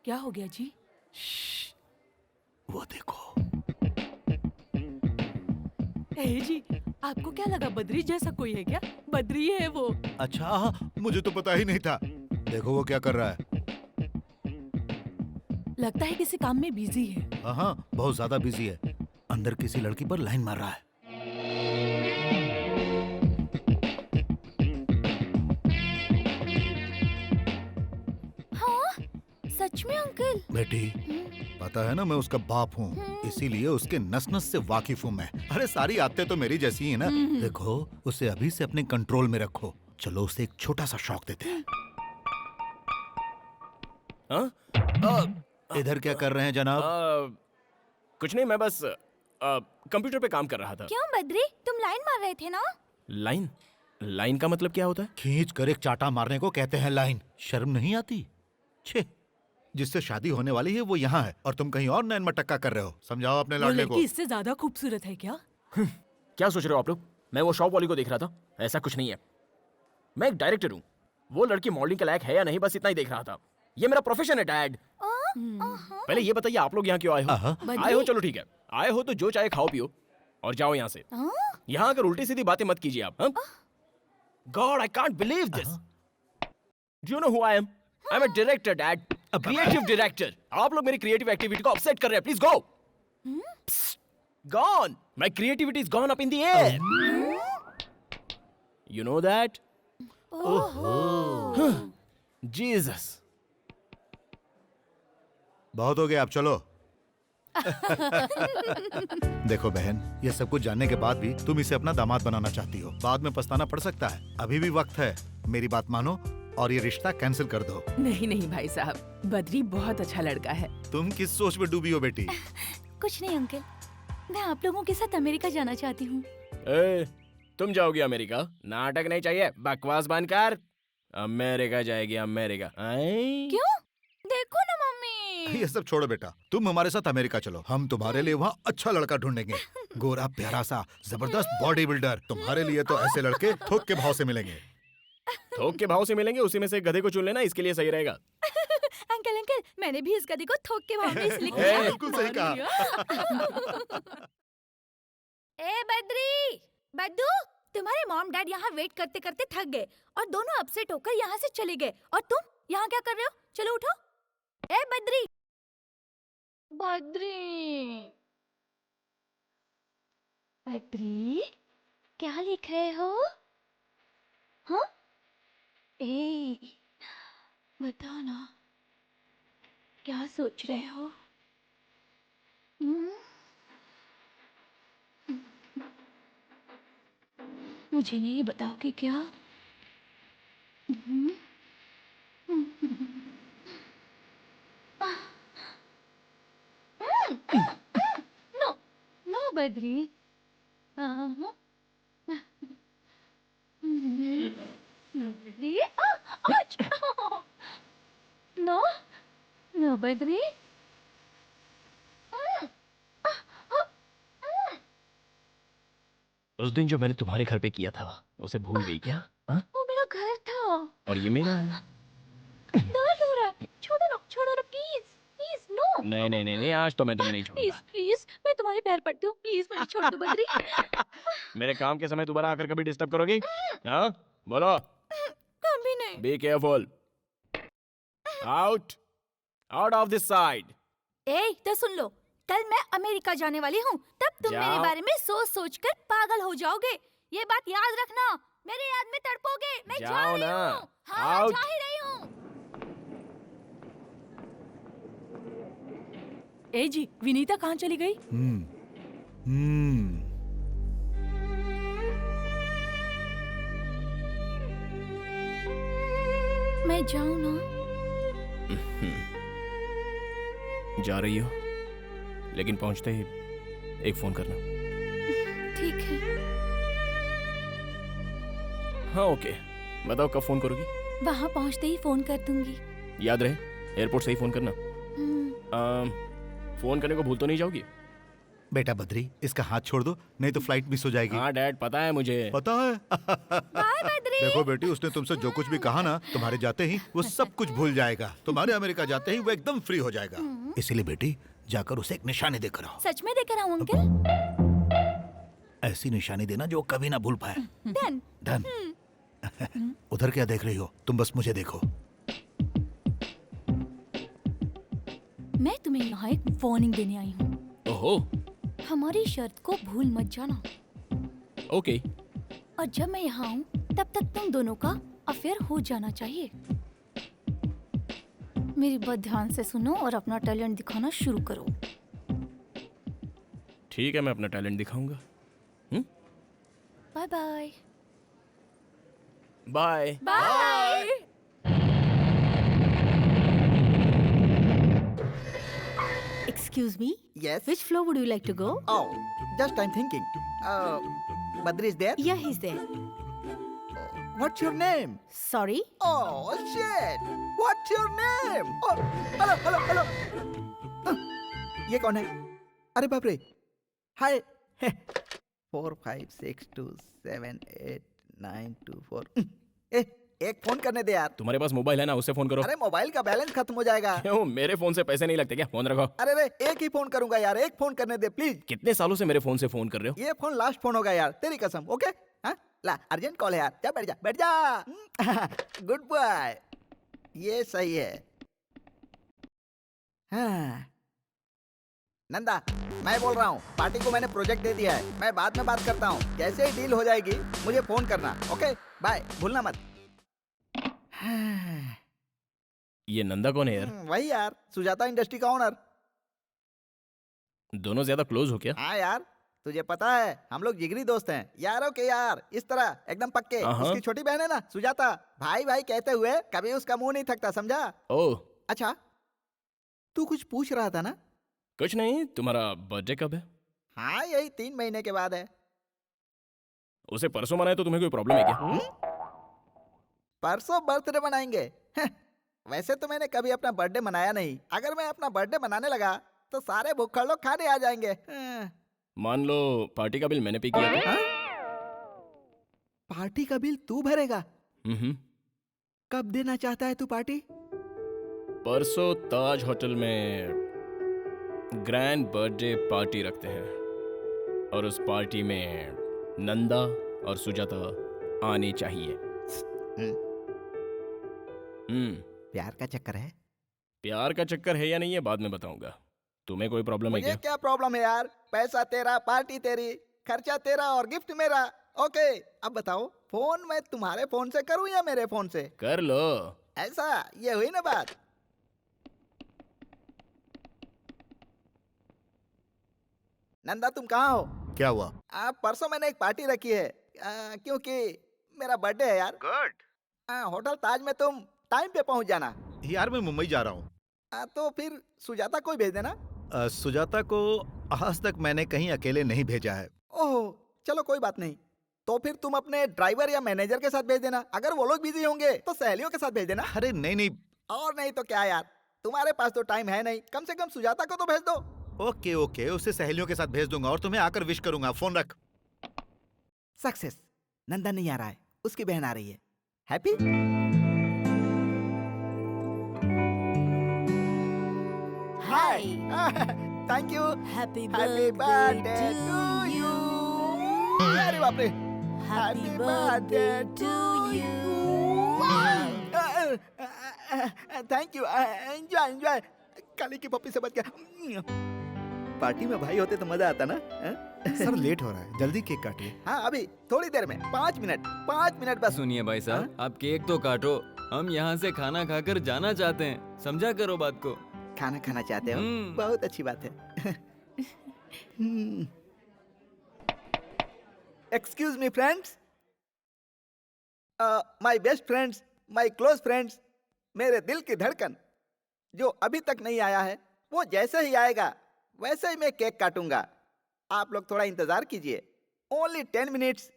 क्या हो गया जी? वो देखो। ए जी, आपको क्या लगा बद्री जैसा कोई है क्या? बद्री है वो। अच्छा, मुझे तो पता ही नहीं था। देखो वो क्या कर रहा है। लगता है किसी काम में बिजी है। हाँ, बहुत ज्यादा बिजी है। अंदर किसी लड़की पर लाइन मार रहा है। हाँ, सच में अंकल? बेटी, पता है ना मैं उसका बाप हूँ, इसीलिए उसके नस नस से वाकिफ हूँ मैं। अरे सारी आदतें तो मेरी जैसी ही है ना। देखो, उसे अभी से अपने कंट्रोल में रखो। चलो उसे एक छोटा सा शौक देते हैं। इधर क्या कर रहे हैं जनाब? कुछ नहीं, मैं बस कंप्यूटर पे काम कर रहा था। क्यों बद्री, तुम लाइन मार रहे थे ना? लाइन? लाइन का मतलब क्या होता है? खींच कर एक चाटा मारने को कहते हैं लाइन। शर्म नहीं आती? छे, जिससे शादी होने वाली है वो यहाँ है और तुम कहीं और नैन मटक्का कर रहे हो। समझाओ अपने वो लाडले को। लड़की इससे ज्यादा खूबसूरत है क्या? क्या सोच रहे हो आप लोग? मैं वो शॉप वाली को देख रहा था, ऐसा कुछ नहीं है। मैं एक डायरेक्टर हूँ। वो लड़की मॉडलिंग के लायक है या नहीं, बस इतना ही देख रहा था। ये मेरा प्रोफेशन है डैड। पहले ये बताइए आप लोग यहाँ क्यों आए हो? आए हो, चलो ठीक है। आए हो तो जो चाहे खाओ पियो और जाओ यहाँ से। यहाँ आकर उल्टी सीधी बातें मत कीजिए आप। God, I can't believe this. Do you know who I am? I am a director dad, a creative director. आप लोग मेरी क्रिएटिव एक्टिविटी को अपसेट कर रहे हैं। Please go. Gone. My creativity is gone up in the air. You know that? Jesus. बहुत हो गया, अब चलो। देखो बहन, ये सब कुछ जानने के बाद भी तुम इसे अपना दामाद बनाना चाहती हो। बाद में पछताना पड़ सकता है। अभी भी वक्त है। मेरी बात मानो और ये रिश्ता कैंसिल कर दो। नहीं नहीं भाई साहब, बद्री बहुत अच्छा लड़का है। तुम किस सोच में डूबी हो बेटी? कुछ नहीं अंकल, मैं आप लोगों के साथ अमेरिका जाना चाहती हूँ। तुम जाओगी अमेरिका? नाटक नहीं चाहिए, बकवास बंद कर। अमेरिका जाएगी अमेरिका? क्यों? देखो ना मम्मी। ये सब छोड़ो बेटा, तुम हमारे साथ अमेरिका चलो। हम तुम्हारे लिए वहाँ अच्छा लड़का ढूंढेंगे। गोरा प्यारा सा जबरदस्त बॉडी बिल्डर। तुम्हारे लिए तो ऐसे लड़के थोक के भाव से मिलेंगे। थोक के भाव से मिलेंगे? उसी में से गधे को चुन लेना, इसके लिए सही रहेगा। अंकल अंकल, मैंने भी इस गधे को थोक के भाव में इसलिए किया। बिल्कुल सही कहा। ए बद्री, बद्दू, तुम्हारे मॉम डैड यहाँ वेट करते करते थक गए और दोनों अपसेट होकर यहाँ से चले गए। और तुम यहाँ क्या कर रहे हो? चलो उठो। ए बद्री, बद्री, बद्री, क्या लिख रहे हो? हाँ? ए, बताओ ना, क्या सोच रहे हो? मुझे ये बताओगे क्या? No, no Badri. No, no Badri. उस दिन जो मैंने तुम्हारे घर पे किया था, उसे भूल गई क्या? वो मेरा घर था। और ये मेरा है। दर्द हो रहा है। छोड़ो ना प्लीज, प्लीज नो। नहीं नहीं नहीं, आज तो मैं तुम्हें नहीं छोड़ूंगा। प्लीज प्लीज, मैं तुम्हारे पैर पड़ती हूँ, प्लीज मुझे छोड़ दो बद्री। मेरे काम के समय दोबारा आकर कभी डिस्टर्ब करोगी? हाँ बोलो। कभी नहीं। Be careful. Out, out of this side. ए, तो सुन लो, कल मैं अमेरिका जाने वाली हूँ। तब तुम मेरे बारे में सोच सोच कर पागल हो जाओगे। ये बात याद रखना। मेरे याद में तड़पोगे। मैं जा रही हूँ। हाँ, जा ही रही हूँ। ए जी, विनीता कहाँ चली गई? मैं जाऊँ ना? जा रही हो, लेकिन पहुंचते ही एक फोन करना। ठीक है। हाँ ओके, बताओ कब फोन करोगी? वहाँ पहुँचते ही फोन कर दूंगी। याद रहे, एयरपोर्ट से ही फोन करना। फोन करने को भूल तो नहीं जाओगी? बेटा बद्री, इसका हाथ छोड़ दो, नहीं तो फ्लाइट मिस हो जाएगी। हाँ डैड, पता है मुझे। पता है? बाय बद्री। देखो बेटी, उसने तुमसे जो कुछ भी कहा ना, तुम्हारे जाते ही वो सब कुछ भूल जाएगा। तुम्हारे अमेरिका जाते ही वो एकदम फ्री हो जाएगा। इसीलिए बेटी, जाकर उसे एक निशानी देकर आओ। सच में देकर आऊं अंकल? ऐसी निशानी देना जो कभी ना भूल पाए। डन। डन। उधर क्या देख रही हो? तुम बस मुझे देखो। मैं तुम्हें यहाँ एक वार्निंग देने आई हूँ। ओहो। हमारी शर्त को भूल मत जाना। ओके। और जब मैं यहाँ आऊँ तब तक तुम दोनों का अफेयर हो जाना चाहिए। मेरी बात ध्यान से सुनो और अपना टैलेंट दिखाना शुरू करो। ठीक है, मैं अपना टैलेंट दिखाऊंगा। Bye bye. Bye bye. Excuse me? Yes. Which floor would you like to go? Oh, just I'm thinking. Badri is there? Yeah, he's there. What's your name? Sorry? Oh shit! What's your name? Oh, hello. ये कौन है? अरे बाप रे! Hi. 4 5 6 2 7 8 9 2 4. एक phone करने दे यार। तुम्हारे पास मोबाइल है ना, उससे फोन करो। अरे मोबाइल का बैलेंस खत्म हो जाएगा। क्यों, मेरे फोन से पैसे नहीं लगते क्या? फोन रखो। अरे रे, एक ही फोन करूंगा यार, एक फोन करने दे प्लीज। कितने सालों से मेरे फोन से फोन कर रहे हो? ये फोन लास्ट फोन होगा यार, तेरी कसम। ओके? हाँ, ला अर्जेंट कॉल है यार। जा बैठ जा। Good boy. ये सही है। हाँ। नंदा, मैं बोल रहा हूँ, पार्टी को मैंने प्रोजेक्ट दे दिया है। मैं बाद में बात करता हूँ। जैसे ही डील हो जाएगी मुझे फोन करना। ओके बाय, भूलना मत। ये नंदा कौन है यार? वही यार, सुजाता इंडस्ट्री का ओनर। दोनों ज्यादा क्लोज हो क्या? हाँ यार, तुझे पता है हम लोग जिगरी दोस्त हैं, यारों के यार, इस तरह एकदम पक्के। उसकी छोटी बहन है ना सुजाता, भाई भाई कहते हुए कभी उसका मुंह नहीं थकता, समझा? ओह अच्छा, तू कुछ पूछ रहा था ना? कुछ नहीं। तुम्हारा बर्थडे कब है? हाँ, यही 3 महीने के बाद है। उसे परसों मनाए तो तुम्हें कोई प्रॉब्लम है क्या? परसों बर्थडे मनाएंगे? वैसे तो मैंने कभी अपना बर्थडे मनाया नहीं। अगर मैं अपना बर्थडे मनाने लगा तो सारे भूखड़ लोग खाने आ जाएंगे। मान लो पार्टी का बिल मैंने पे किया था। पार्टी का बिल तू भरेगा? कब देना चाहता है तू पार्टी? परसों ताज होटल में ग्रैंड बर्थडे पार्टी रखते हैं और उस पार्टी में नंदा और सुजाता आनी चाहिए। प्यार का चक्कर है? प्यार का चक्कर है या नहीं है बाद में बताऊंगा। तुम्हें कोई प्रॉब्लम है मुझे क्या? क्या प्रॉब्लम है यार? पैसा तेरा, पार्टी तेरी, खर्चा तेरा और गिफ्ट मेरा। ओके, अब बताओ, फोन मैं तुम्हारे फोन से करूं या मेरे फोन से? कर लो। ऐसा, ये हुई ना बात। नंदा तुम कहाँ हो? क्या हुआ? परसों मैंने एक पार्टी रखी है, क्योंकि मेरा बर्थडे है यार। गुड। होटल ताज में तुम टाइम पे पहुंच जाना। यार मैं मुंबई जा रहा हूँ। तो फिर सुजाता को ही भेज देना। सुजाता को आज तक मैंने कहीं अकेले नहीं भेजा है। ओह, चलो कोई बात नहीं। तो फिर तुम अपने ड्राइवर या मैनेजर के साथ भेज देना। अगर वो लोग बिजी होंगे तो सहेलियों के साथ भेज देना। अरे नहीं। और नहीं तो क्या यार, तुम्हारे पास तो टाइम है नहीं, कम से कम सुजाता को तो भेज दो। ओके, उसे सहेलियों के साथ भेज दूंगा और तुम्हें आकर विश करूंगा। फोन रख। सक्सेस। नंदा नहीं आ रहा है, उसकी बहन आ रही है। Happy? Hi. Thank you. Happy birthday to you. अरे बाप रे। Happy birthday to you. Thank you. Enjoy. Kali की पप्पी से बच गया। पार्टी में भाई होते तो मजा आता ना। सर लेट हो रहा है, जल्दी केक काटिए। हाँ, अभी थोड़ी देर में, 5 मिनट बस। सुनिए भाई साहब, आप केक तो काटो, हम यहाँ से खाना खाकर जाना चाहते हैं, समझा करो बात को। खाना खाना चाहते हो? बहुत अच्छी बात है। Excuse me friends, my best friends, my close friends, मेरे दिल की धड़कन जो अभी तक नहीं आया है, वो जैसे ही आएगा वैसे ही मैं केक काटूंगा। आप लोग थोड़ा इंतजार कीजिए। ओनली 10 मिनट्स,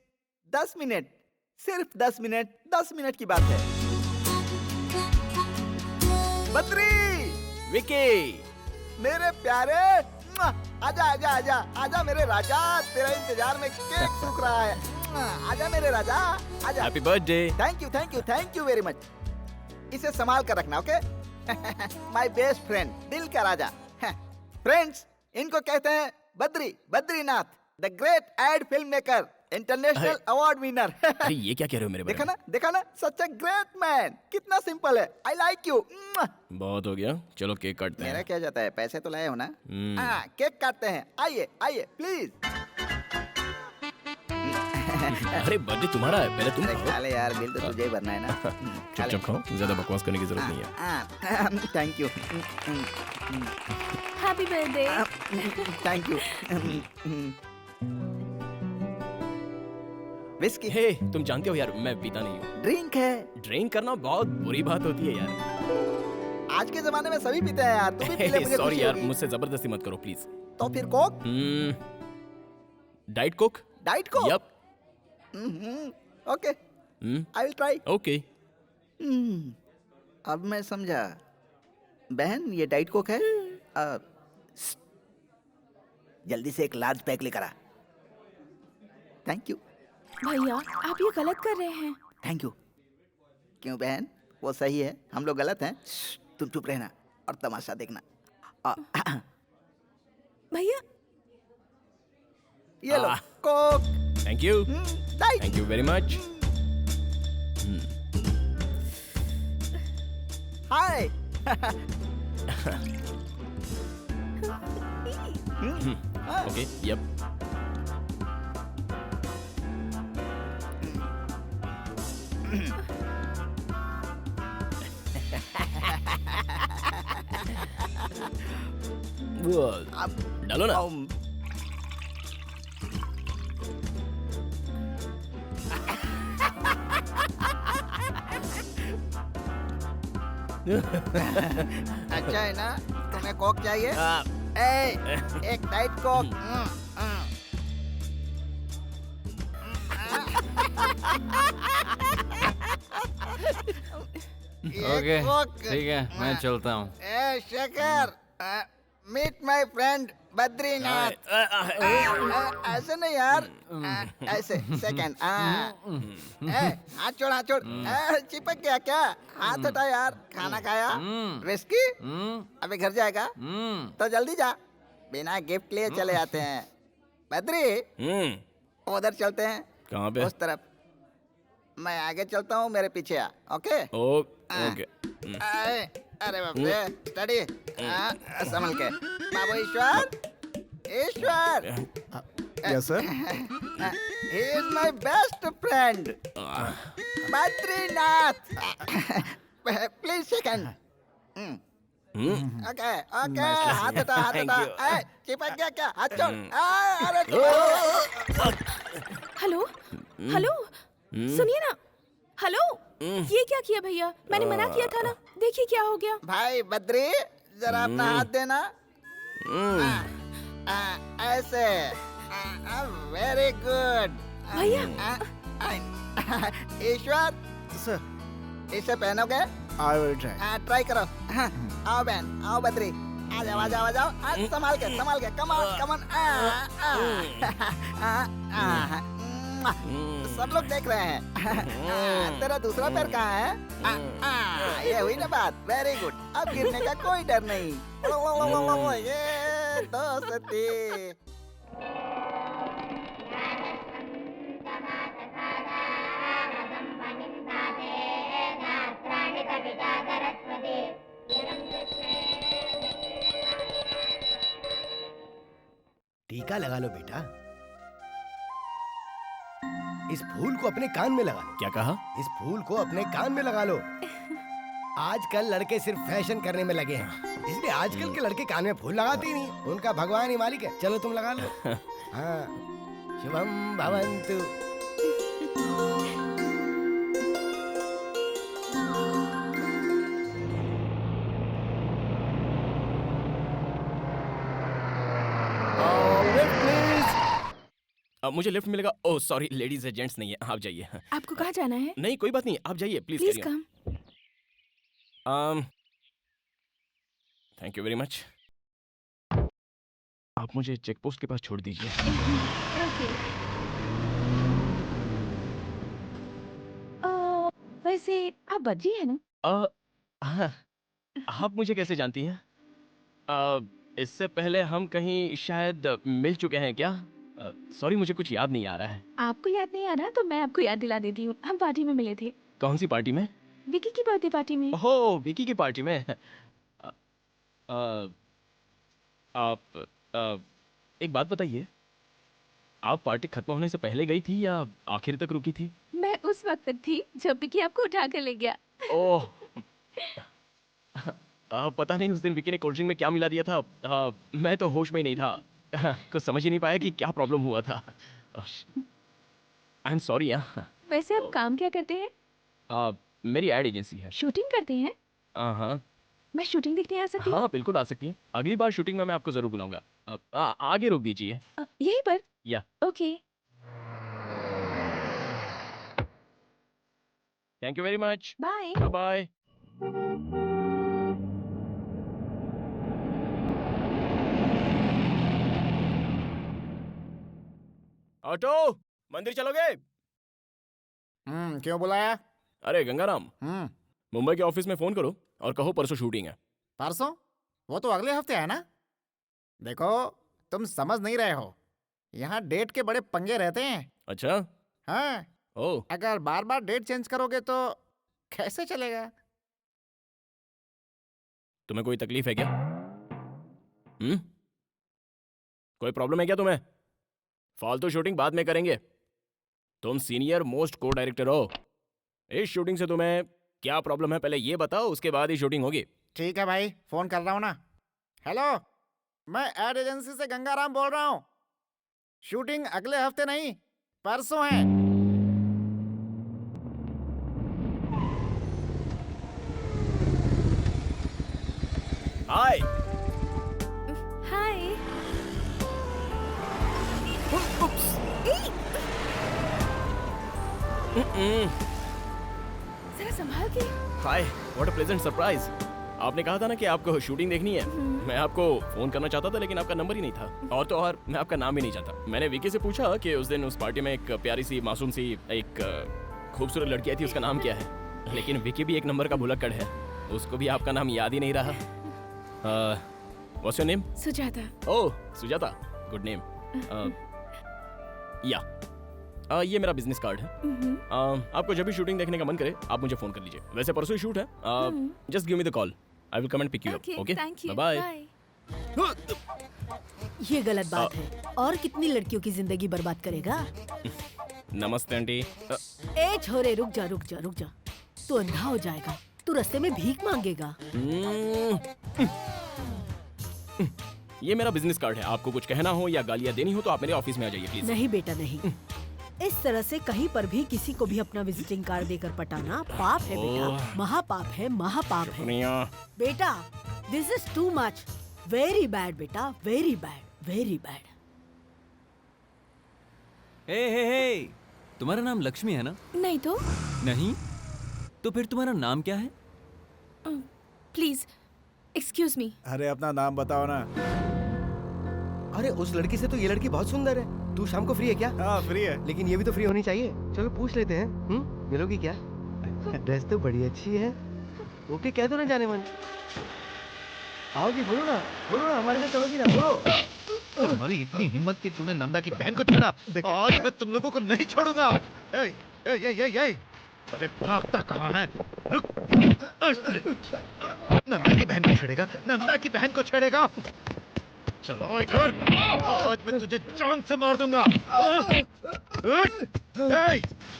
10 मिनट, सिर्फ 10 मिनट, 10 मिनट की बात है। बद्री, विकी, मेरे प्यारे, आजा आजा आजा आजा मेरे राजा, तेरा इंतजार में केक सूख रहा है। आजा मेरे राजा, आजा। Happy birthday. Thank you very much. इसे संभाल कर रखना, ओके? माय बेस्ट फ्रेंड, दिल का राजा। फ्रेंड्स, इनको कहते हैं Badrinath, the great ad film maker, international award winner. अरे ये क्या कह रहे हो मेरे बारे में? देखा ना, सच अ ग्रेट मैन। कितना सिंपल है। I like you. बहुत हो गया, चलो केक काटते मेरा हैं। क्या जाता है, पैसे तो लाए हो ना? केक काटते हैं। आइए प्लीज। अरे बर्थडे तुम्हारा है, पहले तुम खा ले यार, बिल तो तुझे ही भरना है ना। चुपचाप खाओ, ज्यादा बकवास करने की जरूरत नहीं है। Thank you. Happy birthday. Thank you. Whisky. Hey, तुम जानते हो यार, मैं पीता नहीं हूँ। ड्रिंक है। ड्रिंक करना बहुत बुरी बात होती है यार। आज के जमाने में सभी पीते हैं यार, तू भी पी ले, मुझे खुशी सॉरी यार, होगी। मुझसे जबरदस्ती मत करो प्लीज। तो फिर Coke? Diet Coke. Diet Coke? Yup. Okay, I will try. Okay. अब मैं समझा। बहन, ये डाइट कोक है? जल्दी से एक लार्ज पैक लेकर आ। Thank you. भैया, आप ये गलत कर रहे हैं। Thank you. क्यों बहन, वो सही है, हम लोग गलत हैं? तुम चुप रहना और तमाशा देखना। भैया, ये लो coke. Thank you. Thank you very much. Hi. Okay, yup. डालो ना। अच्छा है ना? तुम्हें कोक चाहिए? एक डाइट कोक। ओके, ठीक है, मैं चलता हूँ। Shekhar, meet my friend Badrinath. ऐसे नहीं यार, ऐसे। सेकंड। हाथ छोड़। चिपक गया क्या? हाथ हटा यार। खाना खाया? विस्की? अभी घर जाएगा? तो जल्दी जा, बिना गिफ्ट लिए चले जाते हैं। बद्री, उधर चलते हैं। कहाँ पे? उस तरफ। मैं आगे चलता हूँ, मेरे पीछे आ। ओके? ओके। अरे बाप रे, स्टडी। संभल के। Babu Ishwar. Yes sir. He is my best friend, Badrinath. Please second. Okay. हाथ हटा। चिपक गया क्या? हाथ छोड़। अरे हेलो, सुनिए ना। हेलो, ये क्या किया भैया? मैंने मना किया था ना। देखिए क्या हो गया। भाई बद्री, जरा अपना हाथ देना। ऐसे। वेरी गुड भैया। ईश्वर सर, इसे पहनोगे? I will try. ट्राई करो। आओ बहन, आओ बद्री, आ जाओ। संभाल के। Come on. सब लोग देख रहे हैं। तेरा दूसरा पैर कहाँ है? ये हुई ना बात। Very good. अब गिरने का कोई डर नहीं। ये दोस्ती। टीका लगा लो बेटा। इस फूल को अपने कान में लगा लो। क्या कहा? इस फूल को अपने कान में लगा लो। आजकल लड़के सिर्फ फैशन करने में लगे हैं, इसलिए आजकल के लड़के कान में फूल लगाते ही नहीं। उनका भगवान ही मालिक है। चलो तुम लगा लो। हाँ, शुभम भवन्तु। मुझे लिफ्ट मिलेगा? ओह सॉरी, लेडीज है, जेंट्स नहीं है। आप जाइए। आपको कहाँ जाना है? नहीं कोई बात नहीं, आप जाइए please. Please come. Thank you very much. आप मुझे चेक पोस्ट के पास छोड़ दीजिए। ओके। वैसे आप बजी है ना? हाँ, आप मुझे कैसे जानती हैं? इससे पहले हम कहीं शायद मिल चुके हैं क्या? सॉरी, मुझे कुछ याद नहीं आ रहा है। आपको याद नहीं आ रहा तो मैं आपको याद दिला देती हूँ। हम पार्टी में मिले थे, कौन सी पार्टी में? विकी की बर्थडे पार्टी में। ओह, विकी की पार्टी में। आप एक बात बताइए, आप पार्टी खत्म होने से पहले गई थी या आखिर तक रुकी थी? मैं उस वक्त तक थी जब विकी आपको उठा कर ले गया। ओह, पता नहीं उस दिन विकी ने कोल्ड ड्रिंक में क्या मिला दिया था। मैं तो होश में ही नहीं था। कुछ समझ ही नहीं पाया कि क्या प्रॉब्लम हुआ था। I am sorry. वैसे आप काम क्या करते हैं? मेरी एड एजेंसी है। शूटिंग करते हैं? हाँ मैं शूटिंग देखने आ सकती हूँ? हाँ, बिल्कुल आ सकती है। अगली बार शूटिंग में मैं आपको जरूर बुलाऊंगा। आगे रोक दीजिए। यहीं पर? या okay. Thank you very much. Bye bye. Auto, मंदिर चलोगे? क्यों बुलाया? अरे गंगाराम, मुंबई के ऑफिस में फोन करो और कहो परसों शूटिंग है। परसों? वो तो अगले हफ्ते है ना। देखो, तुम समझ नहीं रहे हो, यहाँ डेट के बड़े पंगे रहते हैं। अच्छा? हाँ। ओह। अगर बार बार डेट चेंज करोगे तो कैसे चलेगा? तुम्हें कोई तकलीफ है क्या? कोई प्रॉब्लम है क्या तुम्हें? फालतू शूटिंग बाद में करेंगे। तुम सीनियर मोस्ट को डायरेक्टर हो। इस शूटिंग से तुम्हें क्या प्रॉब्लम है पहले ये बताओ, उसके बाद ही शूटिंग होगी। ठीक है भाई, फोन कर रहा हूँ ना। हेलो, मैं एड एजेंसी से गंगाराम बोल रहा हूँ। शूटिंग अगले हफ्ते नहीं, परसों है। हाय। हाय। जरा संभाल के। हाय, व्हाट अ प्लेजेंट सरप्राइज। आपने कहा था ना कि आपको शूटिंग देखनी है। मैं आपको फोन करना चाहता था लेकिन आपका नंबर ही नहीं था। और तो और मैं आपका नाम भी नहीं जानता। मैंने विकी से पूछा कि उस दिन उस पार्टी में एक प्यारी सी मासूम सी एक खूबसूरत लड़की आई थी, उसका नाम क्या है। लेकिन विकी भी एक नंबर का भुलक्कड़ है, उसको भी आपका नाम याद ही नहीं रहा। What's your name? Sujata. Oh Sujata, good name. या ये मेरा बिजनेस कार्ड है। आपको जब भी शूटिंग देखने का मन करे आप मुझे फोन कर लीजिए। वैसे परसों ही शूट है। Just give me the call, I will come and pick you up. Okay, bye bye. ये गलत बात है। और कितनी लड़कियों की जिंदगी बर्बाद करेगा? नमस्ते आंटी। ए छोरे, रुक जा रुक जा रुक जा। तू अंधा हो जाएगा, तू रास्ते में भीख मांगेगा। ये मेरा बिजनेस कार्ड है। आपको कुछ कहना हो या गालियाँ देनी हो तो आप मेरे ऑफिस में आ जाइए प्लीज। नहीं बेटा नहीं। इस तरह से कहीं पर भी किसी को भी अपना विजिटिंग कार्ड देकर पटाना पाप है बेटा, महापाप है, महापाप है बेटा। This is too much, very bad बेटा, वेरी बैड, वेरी बैड। हे, तुम्हारा नाम लक्ष्मी है ना? नहीं तो। नहीं तो फिर तुम्हारा नाम क्या है? Please excuse me. अरे अपना नाम बताओ ना। अरे उस लड़की से तो ये लड़की बहुत सुंदर है। तू शाम को फ्री है क्या? हाँ फ्री है। लेकिन ये भी तो फ्री होनी चाहिए। चलो पूछ लेते हैं। मिलोगी क्या? ड्रेस तो बड़ी अच्छी है। ओके कह दो ना जाने मन। आओगी? बोलो ना हमारे साथ चलोगी ना? बोलो। तुम्हारी इतनी हिम्मत कि तूने नंदा की बहन को छेड़ा। आज मैं तुम लोगों को नहीं छोड़ूंगा। अरे भागता कहाँ है? रुक। नंदा की बहन को छेड़ेगा, नंदा की बहन को छेड़ेगा। चलो इधर, आज मैं तुझे जान से मार दूंगा।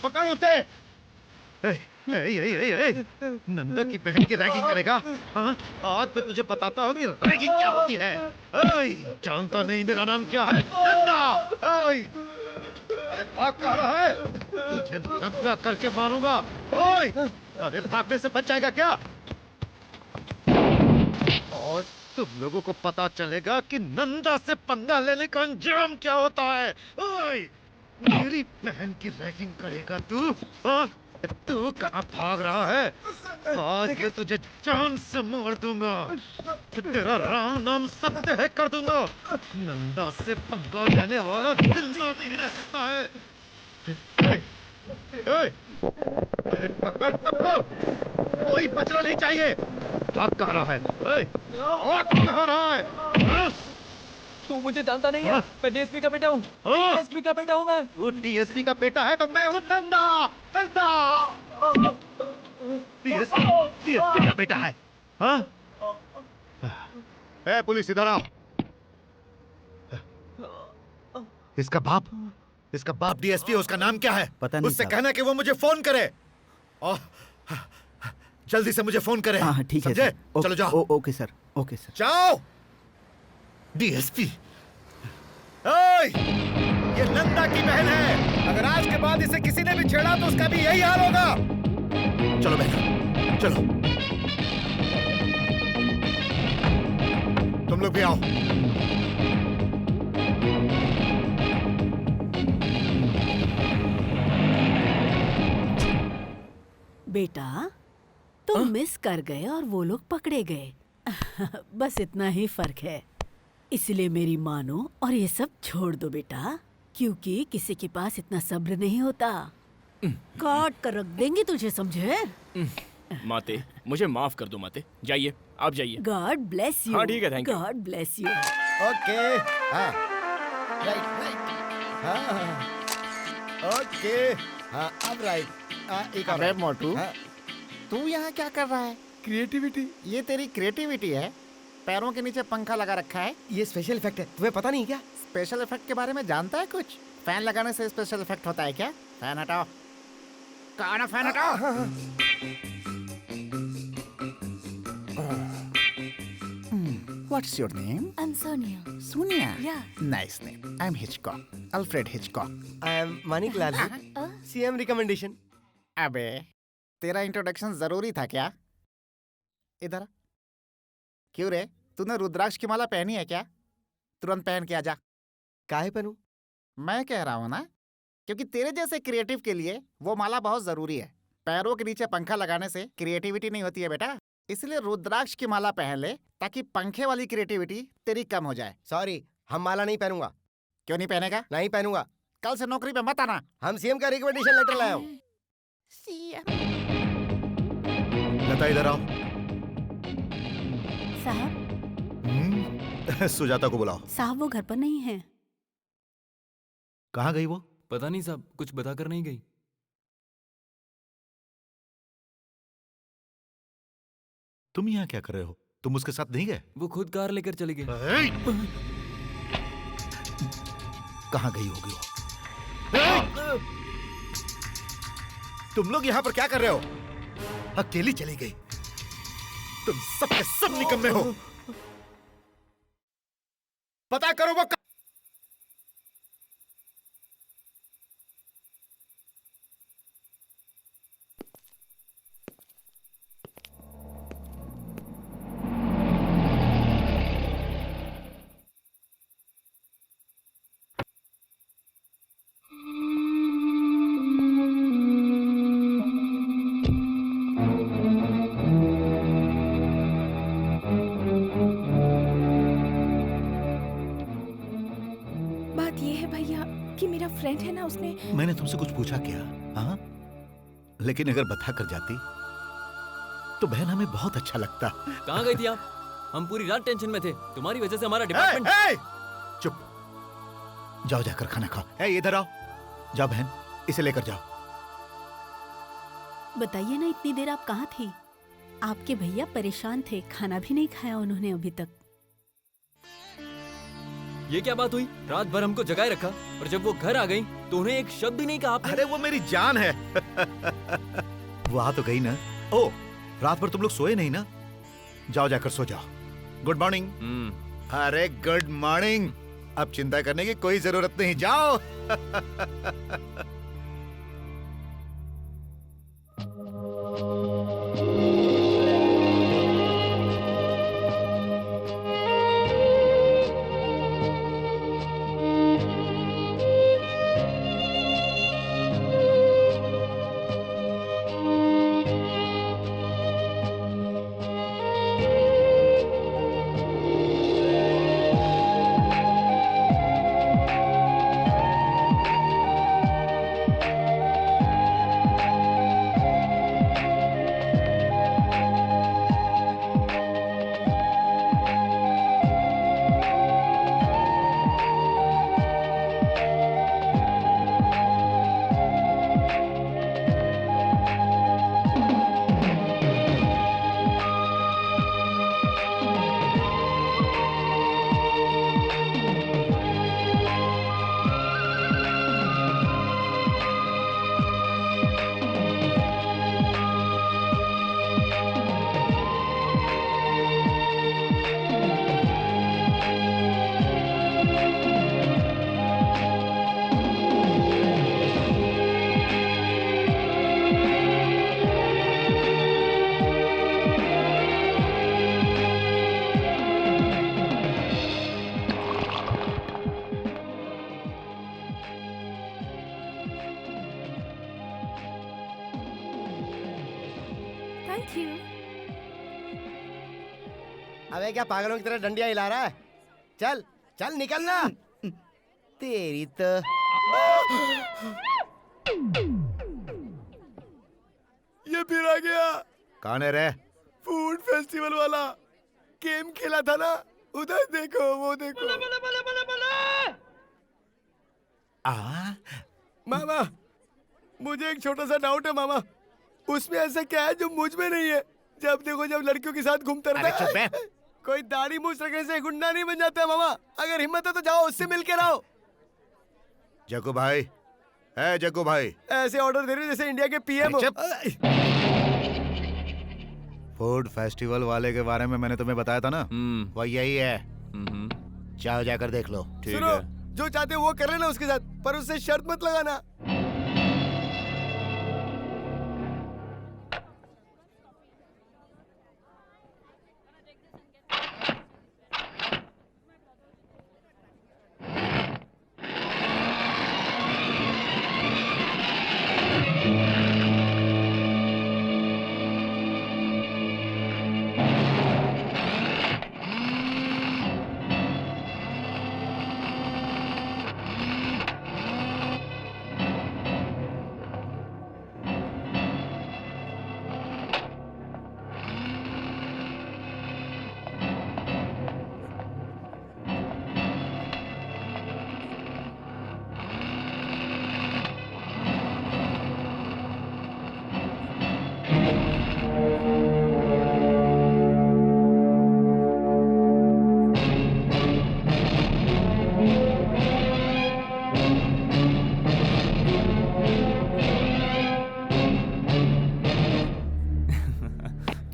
पकड़ उसे। नंदा की बहन की रैगिंग करेगा? हाँ, आज मैं तुझे बताता हूँ कि रैगिंग क्या होती है। जानता नहीं मेरा नाम क्या है? नंदा। भाग कहाँ रहा है? तुझे नंगा करके मारूंगा। अरे भागने से बच जाएगा क्या? और तुम लोगों को पता चलेगा कि नंदा से पंगा लेने का अंजाम क्या होता है। मेरी बहन की रैगिंग करेगा तू? तू कहाँ भाग रहा है? आज ये तुझे जान से मार दूंगा। तेरा राम नाम सत्य है कर दूंगा। नंदा से पंगा लेने वाला जिंदा नहीं रह सकता है। कोई बचना नहीं चाहिए। भाग कहाँ रहा है? और कहाँ रहा है? तू मुझे जानता नहीं है। मैं डीएसपी का बेटा हूँ। डीएसपी का बेटा हूँ मैं। तू डीएसपी का बेटा है तो मैं हूँ नंदा। नंदा डीएसपी का बेटा है। हाँ? ए पुलिस इधर आओ। इसका बाप डीएसपी है। उसका नाम क्या है? पता नहीं उससे साहब। कहना कि वो मुझे फोन करे और जल्दी से मुझे फोन करे। हाँ ठीक है समझे? सर। चलो जाओ। Okay sir, okay sir. जाओ। डीएसपी ओए, ये नंदा की बहन है। अगर आज के बाद इसे किसी ने भी छेड़ा तो उसका भी यही हाल होगा। चलो बहन, चलो। तुम लोग भी आओ। बेटा तुम मिस कर गए और वो लोग पकड़े गए। बस इतना ही फर्क है। इसलिए मेरी मानो और ये सब छोड़ दो बेटा, क्योंकि किसी के पास इतना सब्र नहीं होता। काट कर रख देंगे तुझे, समझे? माते, मुझे माफ कर दो माते। जाइए, आप जाइए। God bless you. हाँ ठीक है, thank you. God bless you. Okay. हाँ राइट। हाँ ओके। हाँ अब राइट। एक और। अबे मोटू, हाँ। तू यहाँ क्या कर रहा है? क्रिएटिविटी। ये तेरी क्रिएटिविटी है? पैरों के नीचे पंखा लगा रखा है। ये स्पेशल इफेक्ट है, तुम्हें पता नहीं क्या? स्पेशल इफेक्ट के बारे में जानता है कुछ? फैन लगाने से स्पेशल इफेक्ट होता है क्या? फैन हटाओ। कहा ना फैन हटाओ। What's your name? I'm Sonia. Sonia. Yeah. Nice name. I'm Hitchcock. Alfred Hitchcock. I am Manik Lal. CM recommendation. अबे तेरा इंट्रोडक्शन जरूरी था क्या? इधर आ। क्यों रे, तूने रुद्राक्ष की माला पहनी है क्या? तुरंत पहन के आजा। काहे पहनूं? मैं कह रहा हूँ ना, क्योंकि तेरे जैसे क्रिएटिव के लिए वो माला बहुत जरूरी है। पैरों के नीचे पंखा लगाने से क्रिएटिविटी नहीं होती है बेटा। इसलिए रुद्राक्ष की माला पहन ले ताकि पंखे वाली क्रिएटिविटी तेरी कम हो जाए। सॉरी, हम माला नहीं पहनूंगा। क्यों नहीं पहनेगा? नहीं पहनूंगा। कल से नौकरी पे मत आना। हम सीएम का रिकमेंडेशन लेटर लाए हूँ। लता इधर आओ। साहब, सुजाता को बुलाओ। साहब वो घर पर नहीं है। कहाँ गई वो? पता नहीं साहब, कुछ बताकर नहीं गई। तुम यहाँ क्या कर रहे हो? तुम उसके साथ नहीं गए? वो खुद कार लेकर चली गई। कहाँ गई होगी वो? तुम लोग यहाँ पर क्या कर रहे हो? अकेली चली गई। तुम सब के सब निकम्मे हो। पता करो वो फ्रेंड है ना, उसने। मैंने तुमसे कुछ पूछा क्या? हाँ, लेकिन अगर बता कर जाती तो बहन हमें बहुत अच्छा लगता। कहाँ गई थी आप? हम पूरी रात टेंशन में थे, तुम्हारी वजह से हमारा डिपार्टमेंट। चुप, जाओ जाकर खाना खाओ। इधर आओ, जाओ बहन, इसे लेकर जाओ। बताइए ना, इतनी देर आप कहाँ थी? आपके भैया परेशान थे, खाना भी नहीं खाया उन्होंने अभी तक। ये क्या बात हुई? रात भर हमको जगाए रखा और जब वो घर आ गई तो उन्हें एक शब्द भी नहीं कहा आपने। अरे वो मेरी जान है। वो आ तो गई ना। ओ, रात भर तुम लोग सोए नहीं ना? जाओ जाकर सो जाओ। Good morning. अरे गुड मॉर्निंग। अब चिंता करने की कोई जरूरत नहीं, जाओ। अबे क्या पागलों की तरह डंडियां हिला रहा है? चल चल निकलना। तेरी तो ये फिर आ गया। कौन है रे? फूड फेस्टिवल वाला गेम खेला था ना, उधर देखो, वो देखो। मामा, मुझे एक छोटा सा डाउट है मामा, उसमें ऐसा क्या है जो मुझ में नहीं है? जब देखो जब लड़कियों के साथ घूमता रहता है। कोई दाढ़ी मूछ रखने से गुंडा नहीं बन जाता मामा। अगर हिम्मत है तो जाओ उससे मिल के रहो। जग्गू भाई, है जग्गू भाई, ऐसे ऑर्डर दे रहे हो जैसे इंडिया के पीएम हो। फूड फेस्टिवल वाले के बारे में मैंने तुम्हें बताया था ना, वो यही है। जाओ जाकर देख लो। ठीक है, जो चाहते हो वो कर लेना उसके साथ, पर उससे शर्त मत लगाना।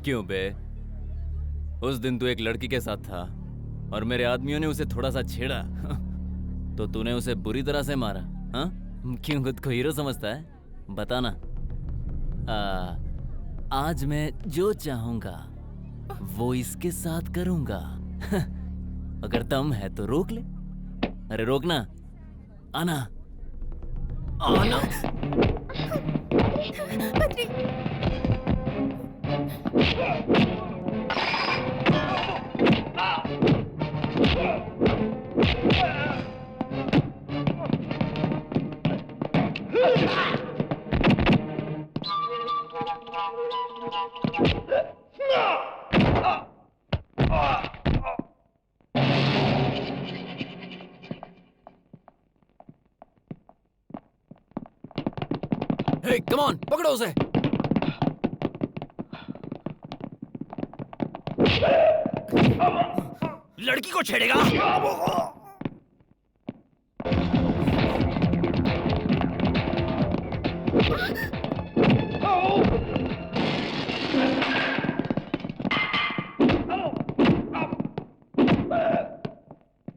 क्यों बे? उस दिन तू एक लड़की के साथ था और मेरे आदमियों ने उसे थोड़ा सा छेड़ा तो तूने उसे बुरी तरह से मारा, हाँ? क्यों खुद को हीरो समझता है? बताना। आज मैं जो चाहूंगा वो इसके साथ करूंगा। अगर दम है तो रोक ले। अरे रोकना, आना आना। हे, कम ऑन, पकड़ो उसे। लड़की को छेड़ेगा?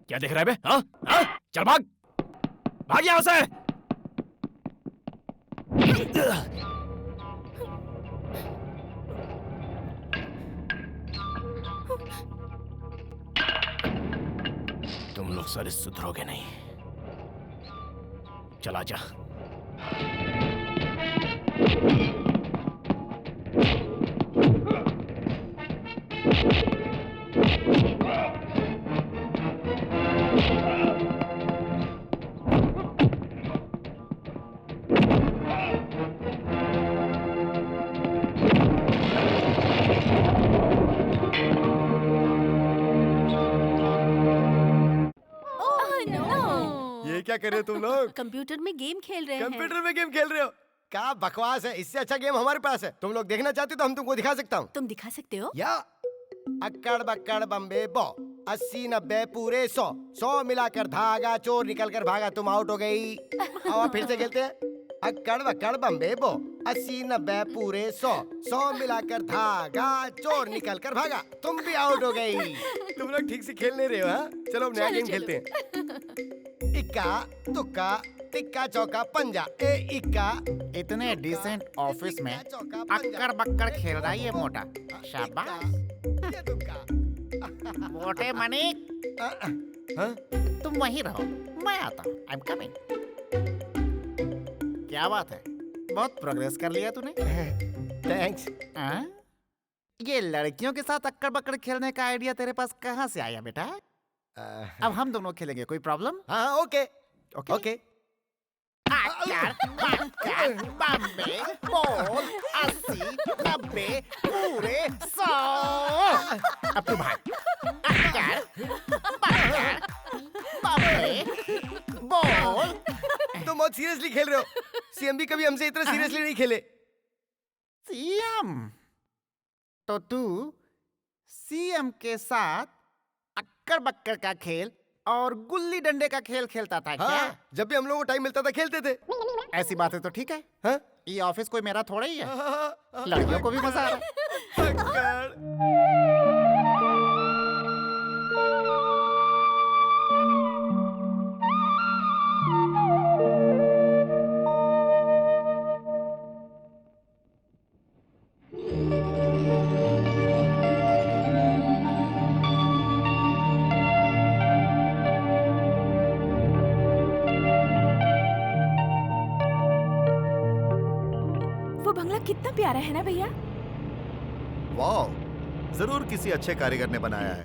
क्या देख रहा है बे? हाँ? हाँ? चल भाग, भाग यहाँ से। तुम लोग सारे सुधरोगे नहीं। चला जा। ये क्या कर रहे हो तुम लोग? कंप्यूटर में गेम खेल रहे हैं। कंप्यूटर में गेम खेल रहे हो? क्या बकवास है, इससे अच्छा गेम हमारे पास है। तुम लोग देखना चाहते हो तो हम तुमको दिखा सकता हूँ। तुम दिखा सकते हो? या अक्कड़ बक्कड़ बम्बे बो, 80 90 पूरे 100, 100 मिलाकर धागा, चोर निकल कर भागा, तुम आउट हो गई। और फिर से खेलते हैं। अक्कड़ बक्कड़ बम्बे बो, 80 90 पूरे 100, 100 मिलाकर धागा, चोर निकल कर भागा, तुम भी आउट हो गई। तुम लोग ठीक से खेल नहीं रहे हो, हाँ? चलो अब नया गेम खेलते हैं। इक्का तुक्का तिक्का चौका पंजा, ए इक्का। इतने डिसेंट ऑफिस में अक्कड़ बक्कड़ खेल रहा है ये मोटा। शाबाश। मोटे मनिक, तुम वहीं रहो, मैं आता हूँ। I am coming. क्या बात है, बहुत प्रोग्रेस कर लिया तूने। थैंक्स। ये लड़कियों के साथ अक्कड़ बक्कड़ खेलने का आइडिया तेरे पास कहाँ से आया बेटा? अब हम दोनों खेलेंगे, कोई प्रॉब्लम? हाँ ओके ओके ओके। बम्बे बोल 80 90 पूरे 100। अब तू भाग। बम्बे बोल। तुम बहुत सीरियसली खेल रहे हो। सीएम भी कभी हमसे इतना सीरियसली नहीं खेले। सीएम तो तू सीएम के साथ अक्कड़ बक्कड़ का खेल और गुल्ली डंडे का खेल खेलता था क्या? हाँ, जब भी हम लोगों को टाइम मिलता था खेलते थे। ऐसी बातें तो ठीक है। हाँ? ये ऑफिस कोई मेरा थोड़ा ही है। हाँ, लड़कियों को भी मजा आ रहा है। वो बंगला कितना प्यारा है ना भैया। वाह, जरूर किसी अच्छे कारीगर ने बनाया है।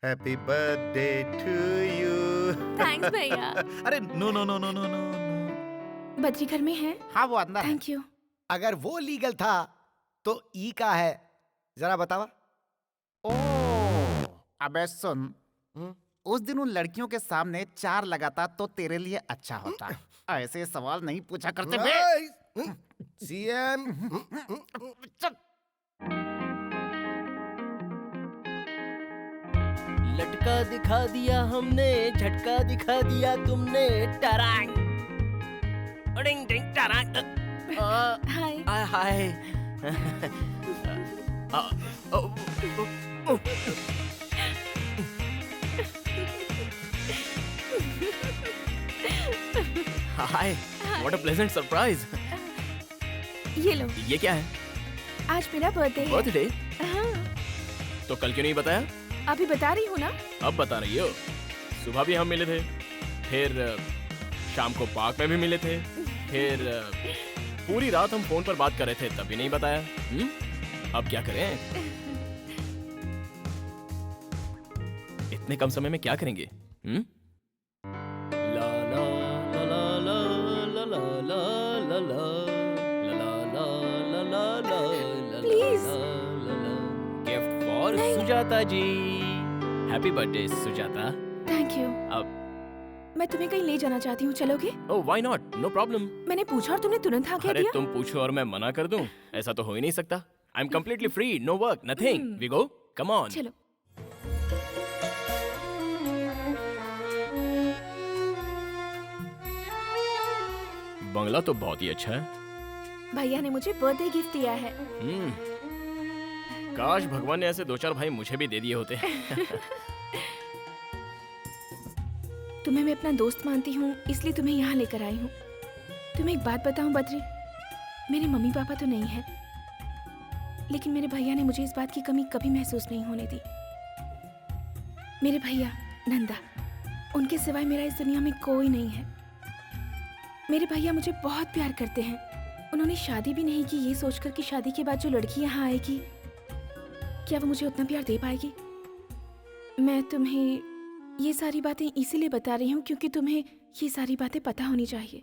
Happy birthday to you. Thanks भैया। अरे no no no no no no. Badri घर में है? हाँ वो अंदर है। Thank you. अगर वो लीगल था तो ई का है, जरा बतावा। अबे सुन, उस दिन उन लड़कियों के सामने 4 लगाता तो तेरे लिए अच्छा होता। ऐसे सवाल नहीं पूछा करते बे। सीएम लटका दिखा दिया हमने, झटका दिखा दिया तुमने। टरांग डिंग डिंग टरांग। हाय। Hi. Hi, what a pleasant surprise. ये लो। ये क्या है? आज मेरा बर्थडे है। बर्थडे? हाँ। तो कल क्यों नहीं बताया? अभी बता रही हूँ ना। अब बता रही हो? सुबह भी हम मिले थे, फिर शाम को पार्क में भी मिले थे, फिर पूरी रात हम फोन पर बात कर रहे थे, तब भी नहीं बताया। अब क्या करें? इतने कम समय में क्या करेंगे? ला ला ला ला ला ला ला ला ला ला ला ला ला ला। Please. Gift for Sujata ji. Happy birthday Sujata. Thank you. अब मैं तुम्हें कहीं ले जाना चाहती हूँ, चलोगे? Oh why not, no problem. मैंने पूछा और तुमने तुरंत हाँ कह अरे दिया। तुम पूछो और मैं मना कर दूं? ऐसा तो हो ही नहीं सकता। I am completely free, no work, nothing. We go, come on. चलो। बंगला तो बहुत ही अच्छा है। भैया ने मुझे बर्थडे गिफ्ट दिया है। काश भगवान ने ऐसे 2-4 भाई मुझे भी दे दिए होते। तुम्हें मैं अपना दोस्त मानती हूँ, इसलिए तुम्हें यहाँ लेकर आई हूँ। तुम्हें एक बात बताऊँ बद्री, मेरे मम्मी पापा तो नहीं है, लेकिन मेरे भैया ने मुझे इस बात की कमी कभी महसूस नहीं होने दी। मेरे भैया नंदा, उनके सिवाय मेरा इस दुनिया में कोई नहीं है। मेरे भैया मुझे बहुत प्यार करते हैं। उन्होंने शादी भी नहीं की, ये सोचकर कि शादी के बाद जो लड़की यहाँ आएगी, क्या वो मुझे उतना प्यार दे पाएगी। मैं तुम्हें ये सारी बातें इसीलिए बता रही हूँ क्योंकि तुम्हें ये सारी बातें पता होनी चाहिए।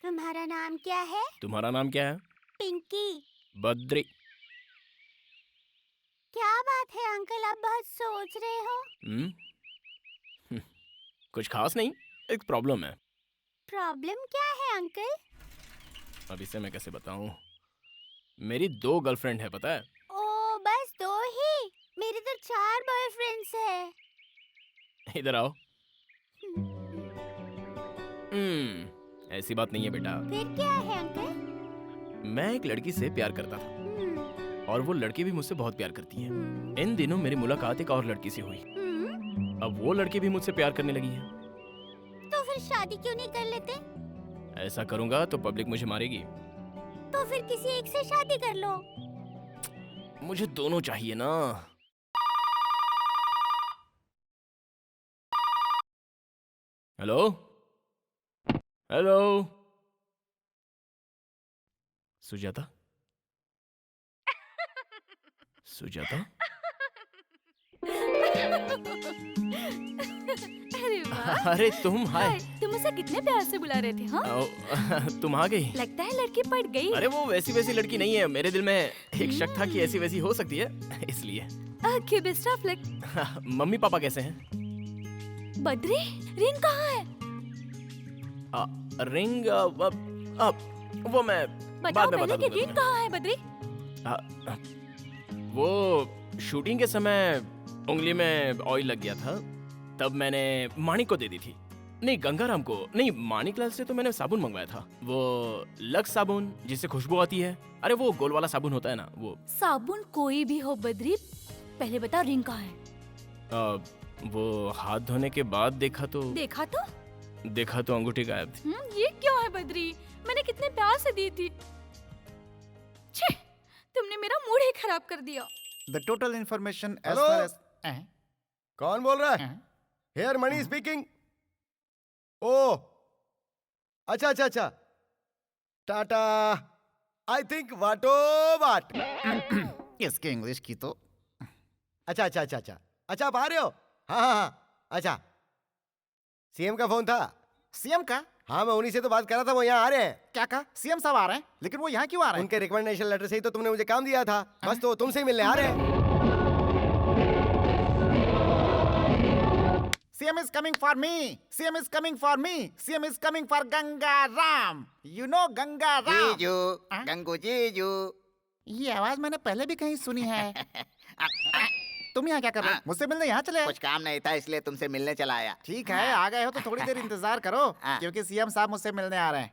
तुम्हारा नाम क्या है? तुम्हारा नाम क्या है? पिंकी। बद्री। क्या बात है अंकल, आप बहुत सोच रहे हो? कुछ खास नहीं, एक प्रॉब्लम है। प्रॉब्लम क्या है अंकल? अब इसे मैं कैसे बताऊं? मेरी 2 गर्लफ्रेंड है, पता है? ओ बस 2 ही? मेरे तो 4 बॉयफ्रेंड्स हैं। इधर आओ। ऐसी बात नहीं है बेटा। फिर क्या है अंकल? मैं एक लड़की से प्यार करता था और वो लड़की भी मुझसे बहुत प्यार करती है। इन दिनों मेरी मुलाकात एक और लड़की से हुई। अब वो लड़की भी मुझसे प्यार करने लगी है। तो फिर शादी क्यों नहीं कर लेते? ऐसा करूंगा तो पब्लिक मुझे मारेगी। तो फिर किसी एक से शादी कर लो। मुझे दोनों चाहिए ना। Hello hello, Sujata? सुजाता? अरे वाह। अरे तुम, हाय। तुम उसे कितने प्यार से बुला रहे थे, हाँ? तुम आ गई। लगता है लड़की पड़ गई। अरे वो वैसी वैसी लड़की नहीं है, मेरे दिल में एक शक था कि ऐसी वैसी हो सकती है, इसलिए। Okay, best of luck. Mummy papa कैसे हैं? बद्री, रिंग कहाँ है? रिंग वो मैं बताओ बाद में पहले बता कि रिंग कहाँ है, बद्री? वो शूटिंग के समय उंगली में ऑयल लग गया था, तब मैंने माणिक को दे दी थी। नहीं, गंगाराम को नहीं, माणिकलाल से तो मैंने साबुन मंगवाया था, वो लक्स साबुन जिससे खुशबू आती है। अरे वो गोल वाला साबुन होता है ना, वो। साबुन कोई भी हो बद्री, पहले बताओ रिंग कहाँ है? वो हाथ धोने के बाद देखा तो अंगूठी गायब थी। ये क्यों है बद्री? मैंने कितने प्यार से दी थी। छे, तुमने मेरा मूड ही खराब कर दिया। The total information as Hello? Far as कौन बोल रहा है? Hair money speaking. ओ, अच्छा। टाटा, आई थिंक वाटो वाट। इसके इंग्लिश की तो। अच्छा, आप आ रहे हो? हाँ, अच्छा। सीएम का फोन था। सीएम का? हाँ, मैं उन्हीं से तो बात कर रहा था, वो यहाँ आ रहे हैं। क्या कहा? सीएम साहब आ रहे हैं, लेकिन वो यहाँ क्यों आ रहे हैं? उनके रिकमेंडेशन लेटर से ही तो तुमने मुझे काम दिया था, बस तो तुमसे ही मिलने आ रहे हैं। CM is coming for me. CM is coming for me. CM is coming for Gangaram. You know Gangaram. जीजू, गंगू जीजू। ये आवाज मैंने पहले भी कहीं सुनी है। तुम यहाँ क्या कर रहे हो? मुझसे मिलने यहाँ चले आए? कुछ काम नहीं था इसलिए तुमसे मिलने चला आया। ठीक है, आ गए हो तो थोड़ी देर इंतजार करो, क्योंकि सीएम साहब मुझसे मिलने आ रहे हैं।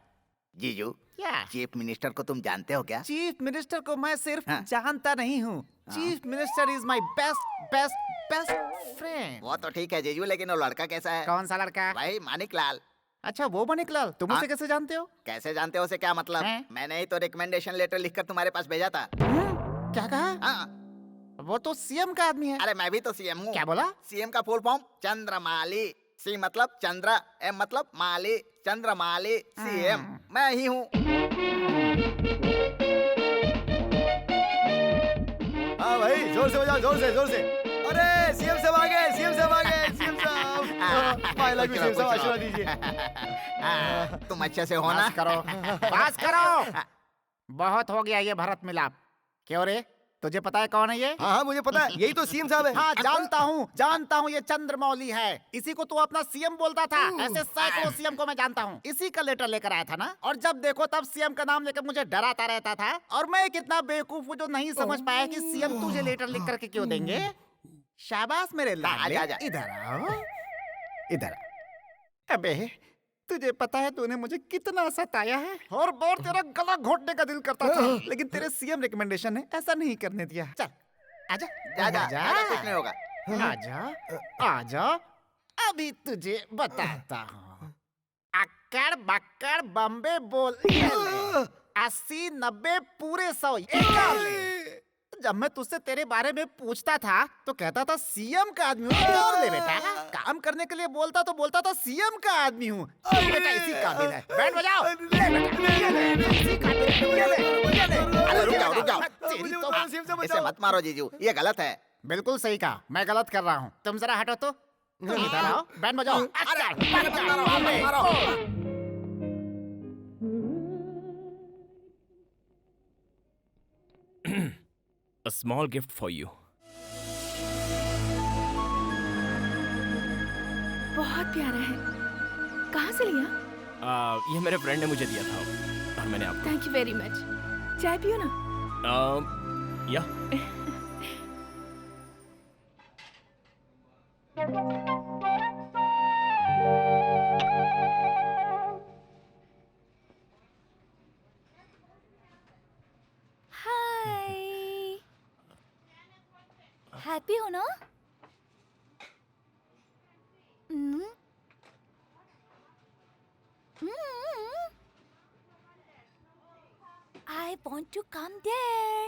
जीजू, क्या? चीफ मिनिस्टर को तुम जानते हो क्या? चीफ मिनिस्टर को मैं सिर्फ जानता नहीं हूँ। Chief minister is my best friend. वो तो ठीक है जीजू, लेकिन वो लड़का कैसा है? कौन सा लड़का? भाई मानिकलाल। अच्छा, वो मानिकलाल। तुम उसे कैसे जानते हो? कैसे जानते हो से क्या मतलब? मैंने ही तो रिकमेंडेशन लेटर लिखकर तुम्हारे पास भेजा था। क्या कहा? वो तो सीएम का आदमी है। अरे मैं भी तो सीएम हूँ। क्या बोला? सीएम का फुल फॉर्म चंद्रमाली। सी मतलब चंद्र, एम मतलब माली, चंद्रमाली सीएम मैं ही हूँ। हाँ भाई, जोर से बजाओ, जोर से। अरे सीएम साहब आ गए, सीएम साहब। आई लव यू सीएम साहब, आशीर्वाद दीजिए। तुम अच्छे से हो ना? बात करो। बहुत हो गया ये भरत मिलाप। क्यों रे, तुझे पता है कौन है ये? हाँ, मुझे पता है, यही तो सीएम साहब है। हाँ, जानता हूँ, ये चंद्रमौली है। इसी को तू अपना सीएम बोलता था। ऐसे सैकड़ों सीएम को मैं जानता हूँ। इसी का लेटर लेकर आया था ना, और जब देखो तब सीएम का नाम लेकर मुझे डराता रहता था। और मैं कितना बेवकूफ हूँ जो नहीं समझ पाया कि सीएम तुझे लेटर लिख करके क्यों देंगे। शाबाश मेरे लाडले, इधर आओ, इधर। अबे, तुझे पता है तूने मुझे कितना सताया है, और तेरा गला घोटने का दिल करता था, लेकिन तेरे सीएम रिकमेंडेशन ने ऐसा नहीं करने दिया। चल आजा, कुछ नहीं होगा। आजा, अभी तुझे बताता हूँ। अक्कड़ बक्कड़ बम्बे बोल 80 90 पूरे 100। जब मैं तुझसे तेरे बारे में पूछता था तो कहता था सीएम का आदमी हूँ। और ले बेटा, काम करने के लिए बोलता था सीएम का आदमी हूँ। बेटा इसी काबिल है, बैंड बजाओ। अरे रुक जाओ, इसे मत मारो जीजू, ये गलत है। बिल्कुल सही कहा, मैं गलत कर रहा हूँ। तुम जरा हटो तो। तुम इधर आओ, बैंड बजाओ। A small gift for you. बहुत प्यारा है। कहाँ से लिया? ये मेरे फ्रेंड ने मुझे दिया था और मैंने आपको। Thank you very much. चाय पियो ना? या। हैप्पी हो ना? I want to come there.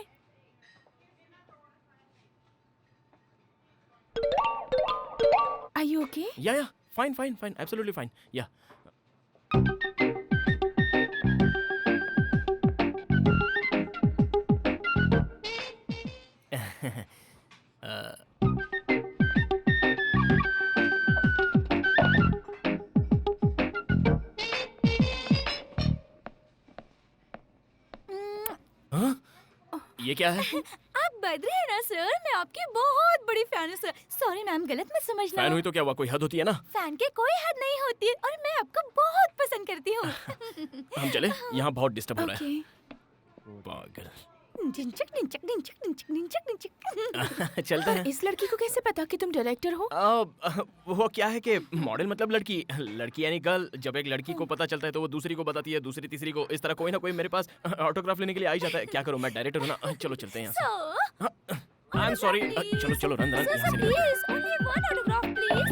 you okay? या fine fine fine absolutely fine या ये क्या है? आप बद्री है ना सर? मैं आपकी बहुत बड़ी फैन हूँ सर। सॉरी मैम, गलत मत समझना। फैन हुई तो क्या हुआ, कोई हद होती है ना। फैन के कोई हद नहीं होती है और मैं आपको बहुत पसंद करती हूँ। हम चले, यहाँ बहुत डिस्टर्ब हो रहा है। पागल। डिंचक डिंचक डिंचक डिंचक डिंचक डिंचक। चलते हैं। इस लड़की को कैसे पता कि तुम डायरेक्टर हो? वो क्या है कि मॉडल मतलब लड़की, लड़की यानी गर्ल। जब एक लड़की को पता चलता है तो वो दूसरी को बताती है, दूसरी तीसरी को। इस तरह कोई ना कोई मेरे पास ऑटोग्राफ लेने के लिए आ ही जाता है। क्या करूं, मैं डायरेक्टर हूं ना। चलो चलते हैं यहाँ से। I am sorry. चलो चलो रन रन यहाँ से निकलो। Please only one autograph please.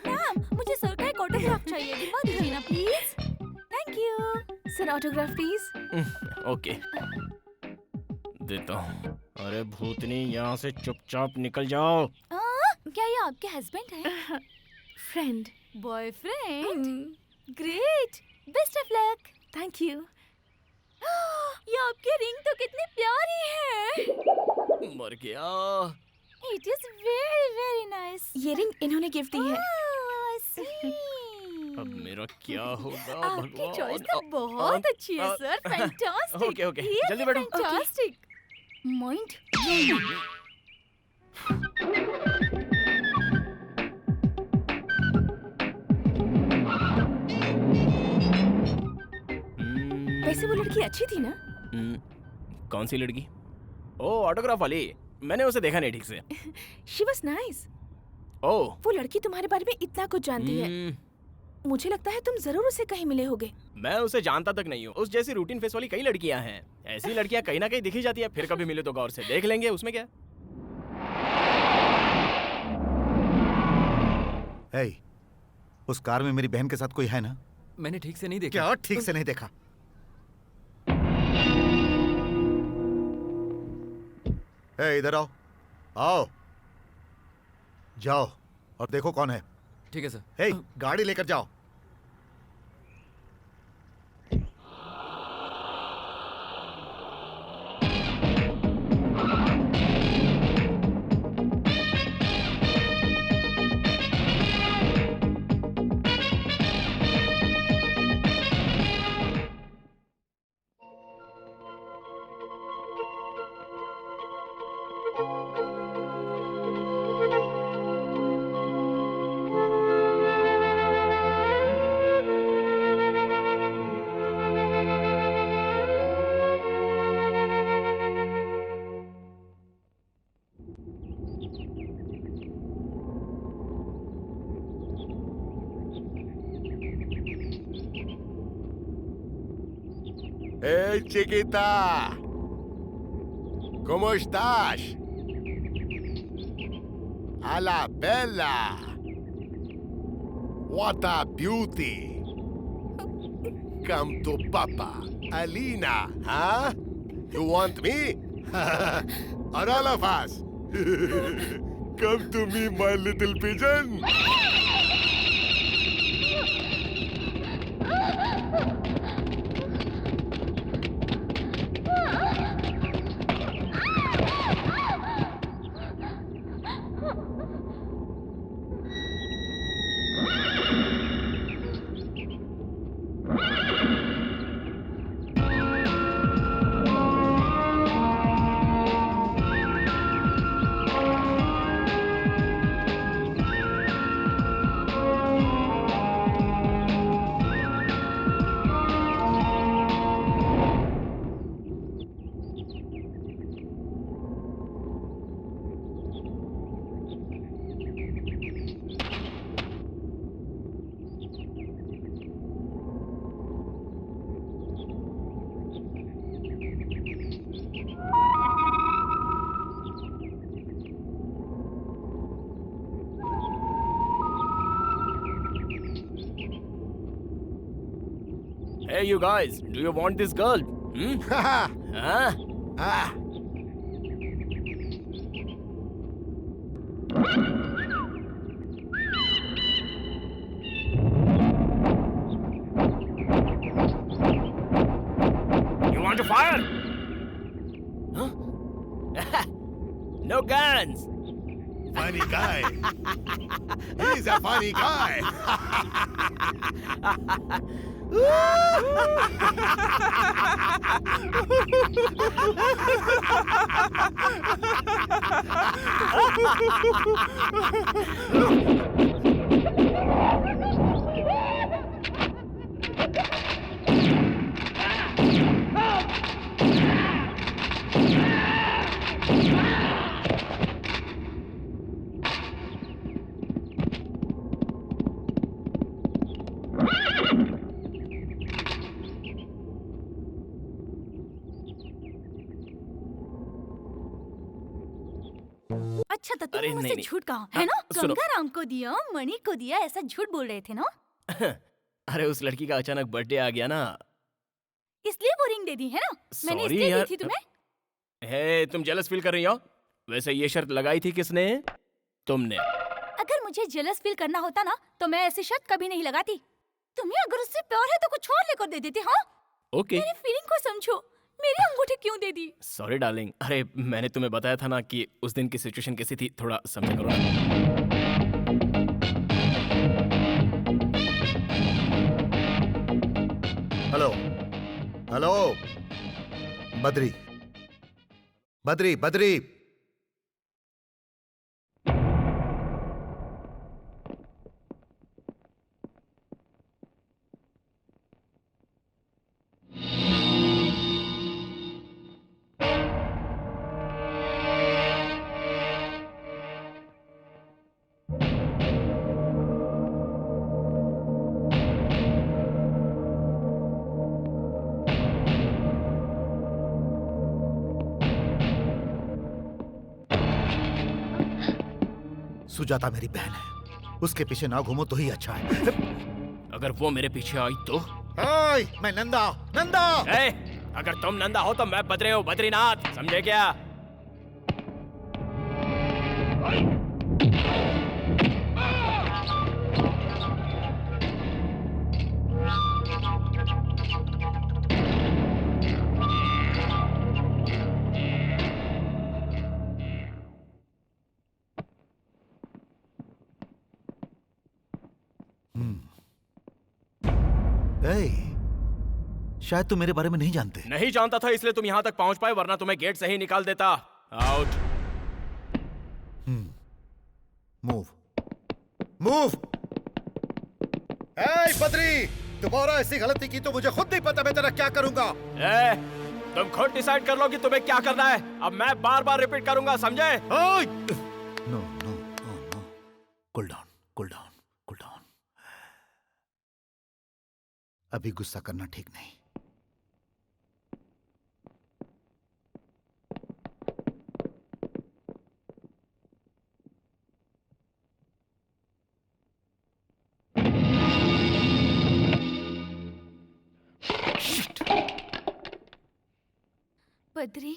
Ma'am मुझे सर का एक ऑटोग्राफ चाहिए, दिलवा दीजिए ना please. Thank you sir, autograph please. Okay देता हूँ। अरे भूतनी, यहाँ से चुपचाप निकल जाओ। क्या ये आपके हस्बैंड है? Friend. Boyfriend? Great, best of luck. Thank you. ये आपकी रिंग तो कितनी प्यारी है। मर गया। It is very very nice. ये रिंग इन्होंने गिफ्ट दी है। अब मेरा क्या होगा आपकी भगवान। चॉइस तो बहुत अच्छी है सर। फैंटास्टिक। ओके ओके, जल्दी बैठो। फैंटास्टिक। माइंड वैसे वो लड़की अच्छी थी ना? कौन सी लड़की? ओ ऑटोग्राफ वाली। मैंने उसे देखा नहीं ठीक से। She was nice. ओह वो लड़की तुम्हारे बारे में इतना कुछ जानती है। मुझे लगता है तुम जरूर उसे कहीं मिले होगे। मैं उसे जानता तक नहीं हूँ। उस जैसी रूटीन फेस वाली कई लड़कियां हैं। ऐसी लड़कियां कहीं ना कहीं दिखी जाती है। फिर कभी मिले तो गौर से देख लेंगे, उसमें क्या। hey, उस कार में मेरी बहन के साथ कोई है ना? मैंने ठीक से नहीं देखा। क्या ठीक से नहीं देखा? इधर आओ, आओ, जाओ और देखो कौन है। ठीक है सर। गाड़ी लेकर जाओ। Hey, chiquita! ¿Cómo estás? A la bella! What a beauty! Come to Papa, Alina, huh? You want me? Or all of us? Come to me, my little pigeon! Hey, you guys, do you want this girl? Huh? No guns. Funny guy. He's a funny guy. अच्छा तो तुम अरे मुझसे नहीं, नहीं। झूठ कहा है ना? सुनो। गंगाराम को दिया, मणि को दिया, ऐसा झूठ बोल रहे थे ना? अरे उस लड़की का अचानक बर्थडे आ गया ना। इसलिए वो रिंग दे दी है ना? मैंने Sorry इसलिए यार। दी थी तुम्हें। हे, तुम जेलस फील कर रही हो? वैसे ये शर्त लगाई थी किसने? तुमने। अगर मुझे जेलस फील करना होता ना तो मैं ऐसी शर्त कभी नहीं लगाती। तुम्हें अगर उससे प्यार है तो कुछ और लेकर दे देती। हाँ, ओके। मेरी फीलिंग को समझो। मेरी अंगूठी क्यों दे दी? Sorry darling. अरे मैंने तुम्हें बताया था ना कि उस दिन की सिचुएशन कैसी थी, थोड़ा समझा करो ना। हेलो हेलो बद्री बद्री बद्री सुजाता मेरी बहन है, उसके पीछे ना घूमो तो ही अच्छा है। अगर वो मेरे पीछे आई तो? ओए, मैं नंदा नंदा। ए, अगर तुम नंदा हो तो मैं बद्री हूँ, बद्रीनाथ, समझे क्या? शायद तुम मेरे बारे में नहीं जानते। नहीं जानता था इसलिए तुम यहाँ तक पहुँच पाए, वरना तुम्हें गेट से ही निकाल देता। आउट। Move move. ए बद्री, दोबारा ऐसी गलती की तो मुझे खुद नहीं पता मैं तेरा क्या करूंगा। ए, तुम खुद डिसाइड कर लो कि तुम्हें क्या करना है। अब मैं बार बार रिपीट करूंगा, समझे? No no no no, cool down cool down cool down. अभी गुस्सा करना ठीक नहीं। बद्री,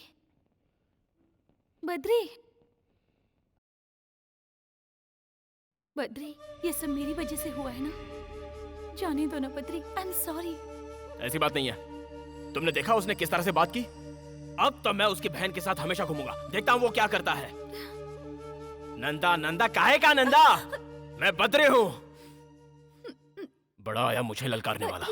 बद्री, बद्री, ये सब मेरी वजह से हुआ है ना? जाने दो ना बद्री, आई एम सॉरी। ऐसी बात नहीं है। तुमने देखा उसने किस तरह से बात की? अब तो मैं उसकी बहन के साथ हमेशा घूमूंगा, देखता हूँ वो क्या करता है। नंदा नंदा काहे का नंदा? मैं बद्री हूँ। बड़ा आया मुझे ललकारने वाला।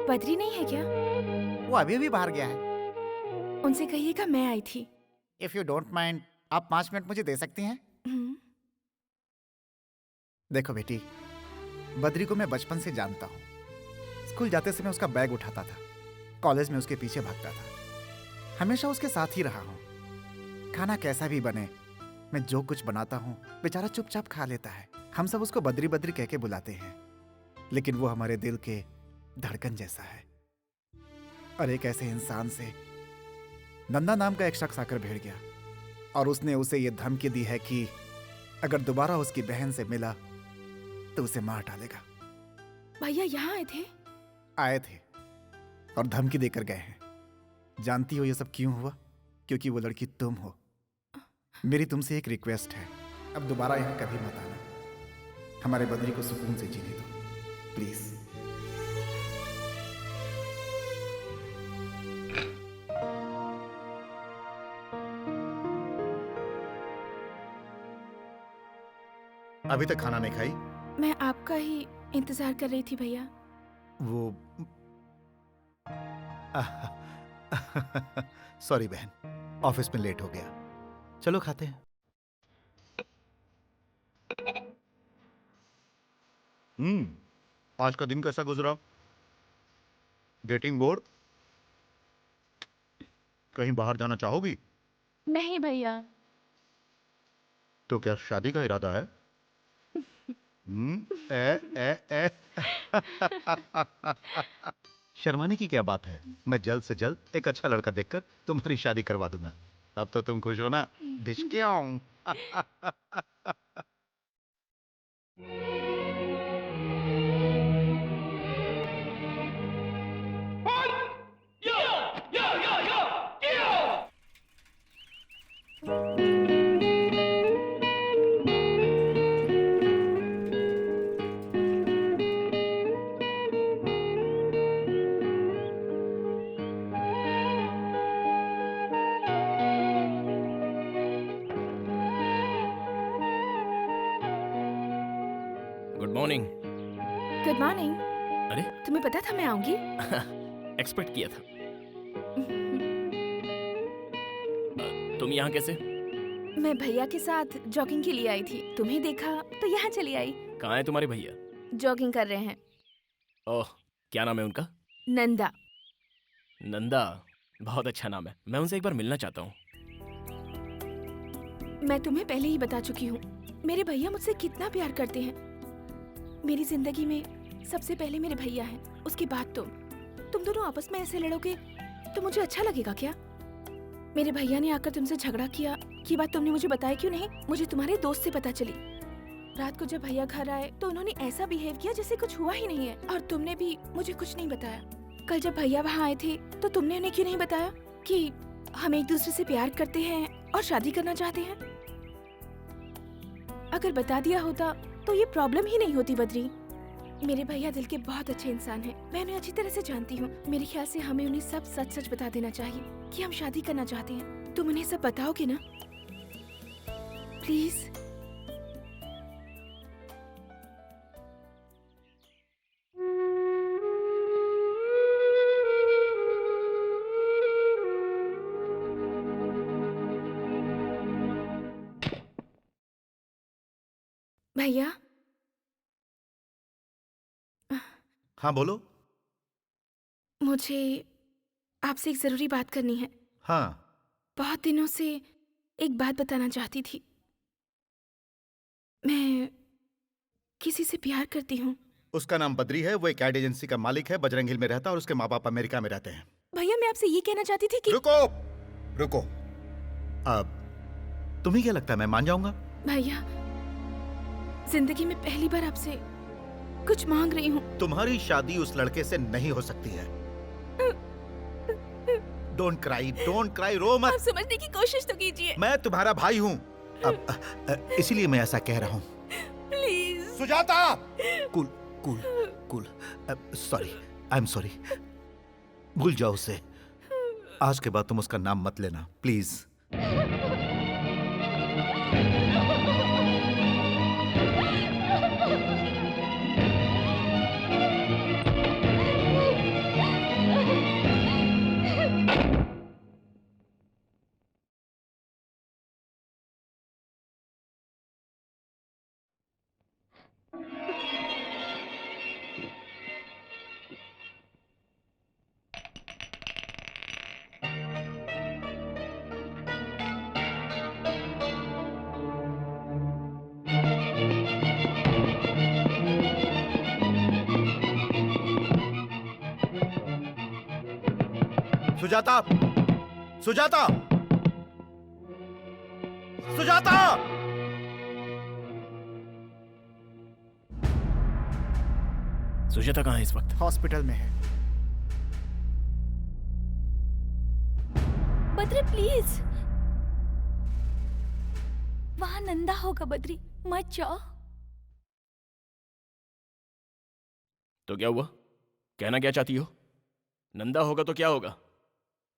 बद्री नहीं है क्या? वो अभी भी बाहर गया है। उनसे कहिएगा मैं आई थी। इफ यू डोंट माइंड, आप 5 मिनट मुझे दे सकती हैं? देखो बेटी, बद्री को मैं बचपन से जानता हूँ। स्कूल जाते समय उसका बैग उठाता था, कॉलेज में उसके पीछे भागता था, हमेशा उसके साथ ही रहा हूँ। खाना कैसा भी बने, मैं जो कुछ बनाता हूँ बेचारा चुपचाप खा लेता है। हम सब उसको बद्री बद्री कह के बुलाते हैं, लेकिन वो हमारे दिल के धड़कन जैसा है। और एक ऐसे इंसान से नंदा नाम का एक शख्स आकर भिड़ गया और उसने उसे ये धमकी दी है कि अगर दोबारा उसकी बहन से मिला तो उसे मार डालेगा। भैया यहाँ आए थे? आए थे और धमकी देकर गए हैं। जानती हो ये सब क्यों हुआ? क्योंकि वो लड़की तुम हो। मेरी तुमसे एक रिक्वेस्ट है, अब दोबारा यहाँ कभी मत आना। हमारे बद्री को सुकून से जीने दो, प्लीज। अभी तक खाना नहीं खाई? मैं आपका ही इंतजार कर रही थी भैया। वो सॉरी बहन, ऑफिस में लेट हो गया। चलो खाते हैं। आज का दिन कैसा गुजरा? Getting bored? कहीं बाहर जाना चाहोगी? नहीं भैया। तो क्या शादी का इरादा है? शर्माने की क्या बात है? मैं जल्द से जल्द एक अच्छा लड़का देखकर तुम्हारी शादी करवा दूंगा। अब तो तुम खुश हो ना? ढिशक्याओं। Good morning. Good morning. अरे तुम्हें पता था मैं आऊंगी? एक्सपेक्ट किया था। तुम यहाँ कैसे? मैं भैया के साथ जॉगिंग के लिए आई थी, तुम्हें देखा तो यहाँ चली आई। कहाँ है तुम्हारे भैया? जॉगिंग कर रहे हैं। ओह, क्या नाम है उनका? नंदा। नंदा, बहुत अच्छा नाम है। मैं उनसे एक बार मिलना चाहता हूँ। मैं तुम्हें पहले ही बता चुकी हूँ, मेरे भैया मुझसे कितना प्यार करते हैं। मेरी जिंदगी में सबसे पहले मेरे भैया हैं, उसके बाद तुम दोनों आपस में ऐसे लड़ोगे तो मुझे अच्छा लगेगा क्या? मेरे भैया ने आकर तुमसे झगड़ा किया, ये बात तुमने मुझे बताया क्यों नहीं? मुझे तुम्हारे दोस्त से पता चली। रात को जब भैया घर आए तो उन्होंने ऐसा बिहेव किया जैसे कुछ हुआ ही नहीं है, और तुमने भी मुझे कुछ नहीं बताया। कल जब भैया वहाँ आए थे तो तुमने उन्हें क्यों नहीं बताया कि हम एक दूसरे से प्यार करते हैं और शादी करना चाहते हैं? अगर बता दिया होता तो ये प्रॉब्लम ही नहीं होती बद्री। मेरे भैया दिल के बहुत अच्छे इंसान हैं, मैं उन्हें अच्छी तरह से जानती हूँ। मेरे ख्याल से हमें उन्हें सब सच सच बता देना चाहिए कि हम शादी करना चाहते हैं। तुम उन्हें सब बताओगे ना प्लीज? भैया। हाँ बोलो। मुझे आपसे एक जरूरी बात करनी है। हाँ। बहुत दिनों से एक बात बताना चाहती थी। मैं किसी से प्यार करती हूँ। उसका नाम बद्री है, वो एक एड एजेंसी का मालिक है, बजरंग हिल में रहता है और उसके माँ बाप अमेरिका में रहते हैं। भैया मैं आपसे ये कहना चाहती थी कि रुको। अब तुम्हें क्या लगता है मैं मान जाऊंगा? भैया जिंदगी में पहली बार आपसे कुछ मांग रही हूँ। तुम्हारी शादी उस लड़के से नहीं हो सकती है। डोंट क्राई, रो मत। आप समझने की कोशिश तो कीजिए। मैं तुम्हारा भाई हूँ, अब इसीलिए मैं ऐसा कह रहा हूँ। Please Sujata. Cool. Sorry, I am sorry. भूल जाओ उसे। आज के बाद तुम उसका नाम मत लेना, प्लीज। सुजाता! सुजाता! सुजाता! सुजाता कहाँ है इस वक्त? हॉस्पिटल में है। बद्री प्लीज। वहाँ नंदा होगा बद्री, मत जाओ। तो क्या हुआ? कहना क्या चाहती हो? नंदा होगा तो क्या होगा?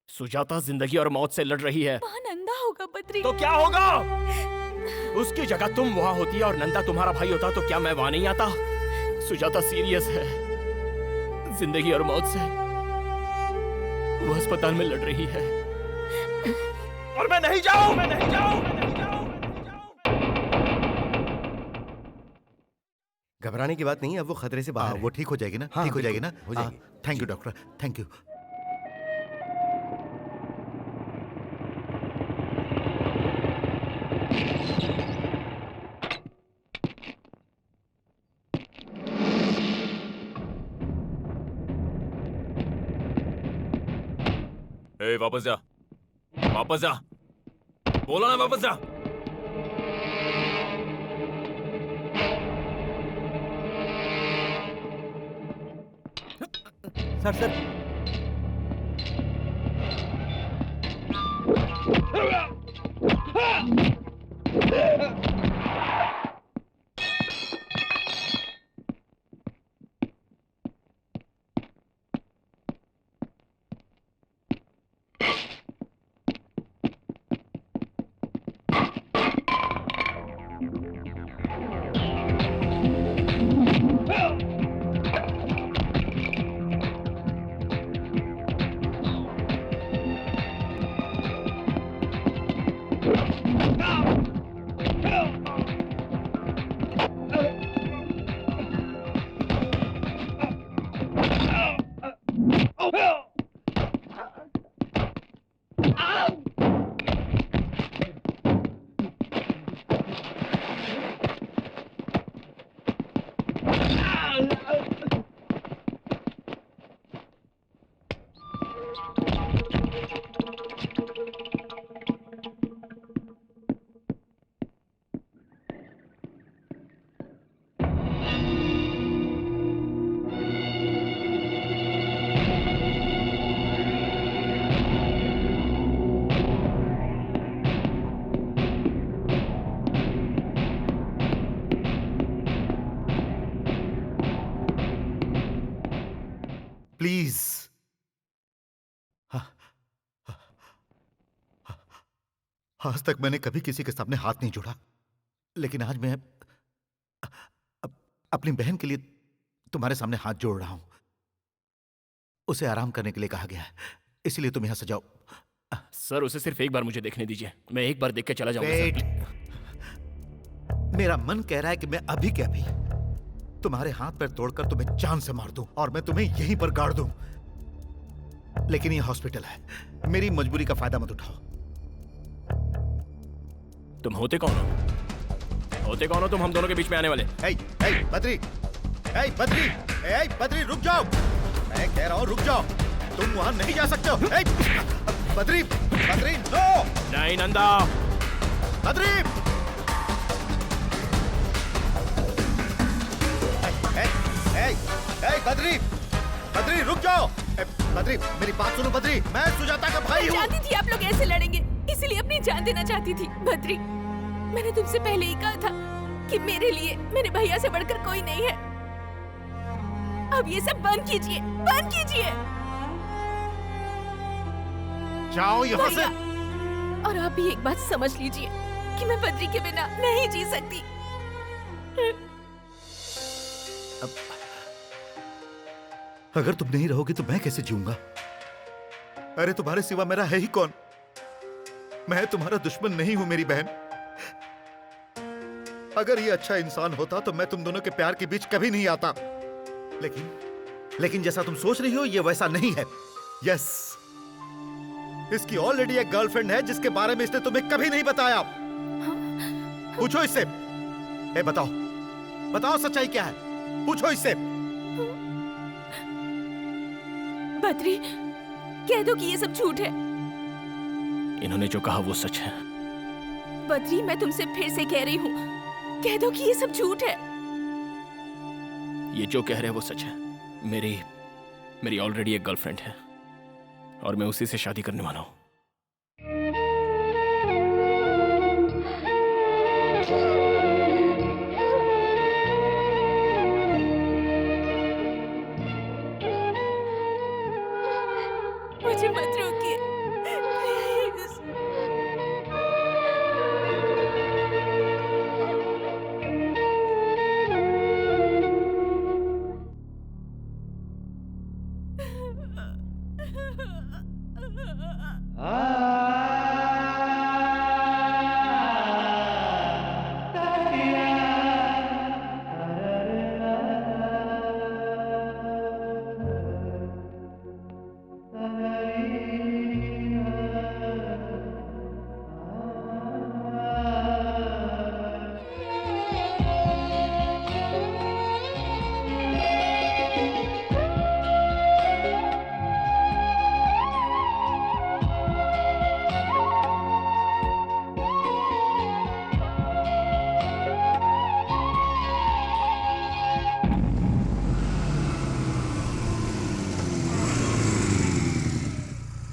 सुजाता जिंदगी और मौत से लड़ रही है। वहाँ नंदा होगा बद्री। तो क्या होगा? उसकी जगह तुम वहां होती और नंदा तुम्हारा भाई होता तो क्या मैं वहां नहीं आता? सुजाता सीरियस है, जिंदगी और मौत से। वो अस्पताल में लड़ रही है और मैं नहीं जाऊं, मैं नहीं जाऊं, मैं नहीं जाऊं। घबराने की बात नहीं है, अब वो खतरे से बाहर है। वो ठीक हो जाएगी ना? हाँ, ठीक हो जाएगी बिल्कुल, ना? हो जाएगी। Thank you doctor, thank you. ए, वापस जा, वापस जा, बोला ना वापस जा। Sir sir please. आज तक मैंने कभी किसी के सामने हाथ नहीं जोड़ा, लेकिन आज मैं अपनी बहन के लिए तुम्हारे सामने हाथ जोड़ रहा हूं। उसे आराम करने के लिए कहा गया है, इसलिए तुम यहां से जाओ। सर, उसे सिर्फ एक बार मुझे देखने दीजिए, मैं एक बार देख के चला जाऊंगा। वेट। मेरा मन कह रहा है कि मैं अभी के अभी तुम्हारे हाथ पैर तोड़कर तुम्हें जान से मार दूं और मैं तुम्हें यहीं पर गाड़ दूं, लेकिन ये हॉस्पिटल है, मेरी मजबूरी का फायदा मत उठाओ। तुम होते कौन हो? होते कौन हो तुम हम दोनों के बीच में आने वाले? बद्री, बद्री रुक जाओ, मैं कह रहा हूं रुक जाओ, तुम वहां नहीं जा सकते हो। बद्री, बद्री नो। नहीं नंदा। बद्री, बद्री, बद्री रुक जाओ। बद्री मेरी बात सुनो। बद्री, मैं सुजाता का भाई हूँ। मैं जानती थी आप लोग ऐसे लड़ेंगे, इसलिए अपनी जान देना चाहती थी। बद्री, मैंने तुमसे पहले ही कहा था कि मेरे लिए मेरे भैया से बढ़कर कोई नहीं है। अब ये सब बंद कीजिए, बंद कीजिए। जाओ यहाँ से। और आप भी एक बात समझ लीजिए कि मैं बद्री के बिना नहीं जी सकती। अगर तुम नहीं रहोगी तो मैं कैसे जीऊंगा? अरे तुम्हारे सिवा मेरा है ही कौन? मैं तुम्हारा दुश्मन नहीं हूं मेरी बहन। अगर ये अच्छा इंसान होता तो मैं तुम दोनों के प्यार के बीच कभी नहीं आता, लेकिन जैसा तुम सोच रही हो ये वैसा नहीं है। यस, इसकी ऑलरेडी एक गर्लफ्रेंड है जिसके बारे में इसने तुम्हें कभी नहीं बताया। पूछो इससे। बताओ, बताओ सच्चाई क्या है? पूछो इससे। बद्री, कह दो कि ये सब झूठ है। इन्होंने जो कहा वो सच है। बद्री, मैं तुमसे फिर से कह रही हूँ, कह दो कि ये सब झूठ है। ये जो कह रहे हैं वो सच है। मेरी ऑलरेडी एक गर्लफ्रेंड है और मैं उसी से शादी करने वाला हूँ।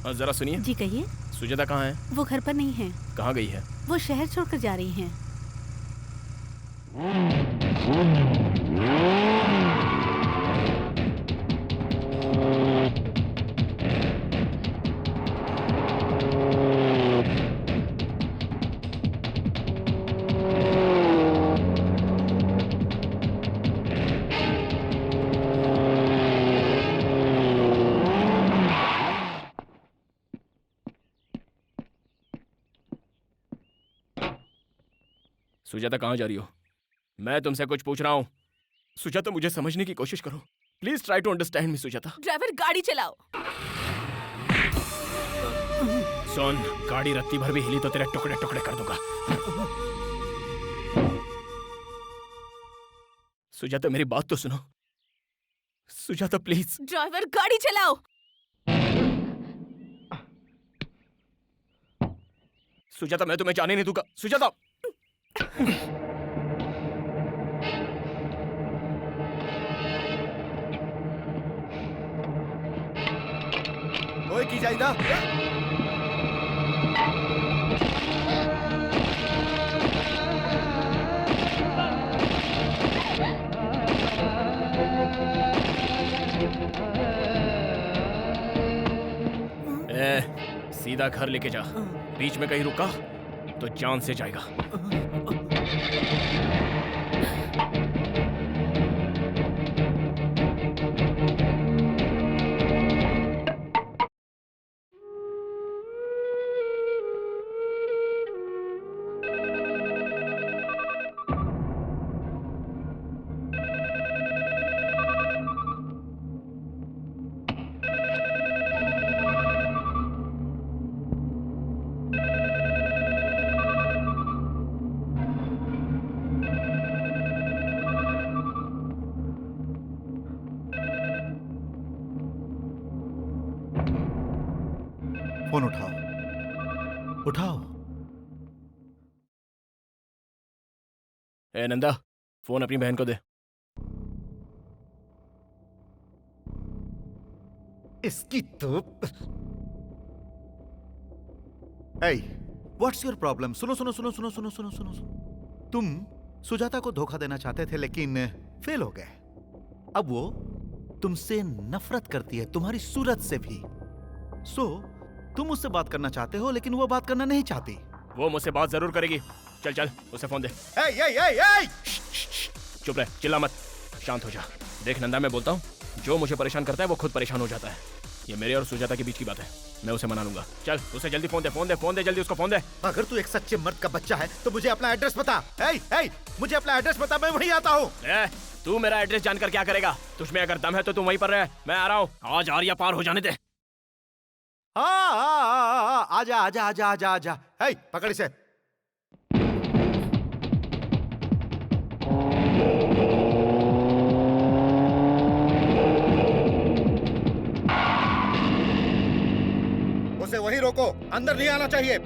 हाँ जरा सुनिए। जी कहिए। सुजाता कहाँ है? वो घर पर नहीं है। कहाँ गई है? वो शहर छोड़कर जा रही हैं। सुजाता कहाँ जा रही हो? मैं तुमसे कुछ पूछ रहा हूँ। सुजाता मुझे समझने की कोशिश करो। Please try to understand me Sujata. Driver गाड़ी चलाओ। सुन, गाड़ी रत्ती भर भी हिली तो तेरे टुकड़े टुकड़े कर दूंगा। सुजाता मेरी बात तो सुनो। सुजाता प्लीज। ड्राइवर गाड़ी चलाओ। सुजाता मैं तुम्हें जाने नहीं दूंगा। सुजाता ओए की चाहिदा। सीधा घर लेके जा। बीच में कहीं रुका तो जान से जाएगा। फोन उठाओ, उठाओ। ए नंदा, फोन अपनी बहन को दे। इसकी तो व्हाट्स योर प्रॉब्लम? सुनो सुनो सुनो सुनो सुनो सुनो सुनो सुनो। तुम सुजाता को धोखा देना चाहते थे लेकिन फेल हो गए। अब वो तुमसे नफरत करती है, तुम्हारी सूरत से भी। तुम उससे बात करना चाहते हो लेकिन वो बात करना नहीं चाहती। वो मुझसे बात जरूर करेगी। चल चल उसे फोन दे। चुप रह, चिल्ला मत, शांत हो जा। देख नंदा, मैं बोलता हूँ, जो मुझे परेशान करता है वो खुद परेशान हो जाता है। ये मेरे और सुजाता के बीच की बात है, मैं उसे मना लूंगा। चल उसे जल्दी फोन दे, फोन दे, फोन दे, जल्दी उसको फोन दे। अगर तू एक सच्चे मर्द का बच्चा है तो मुझे अपना एड्रेस बता। मुझे अपना एड्रेस बता, मैं वहीं आता हूँ। तू मेरा एड्रेस जानकर क्या करेगा? तुझमें अगर दम है तो तू वहीं पर रह, मैं आ रहा हूँ। आज आर्या पार हो जाने दे। आजा आजा आजा आजा आजा। पकड़ इसे। उसे वहीं रोको, अंदर नहीं आना चाहिए।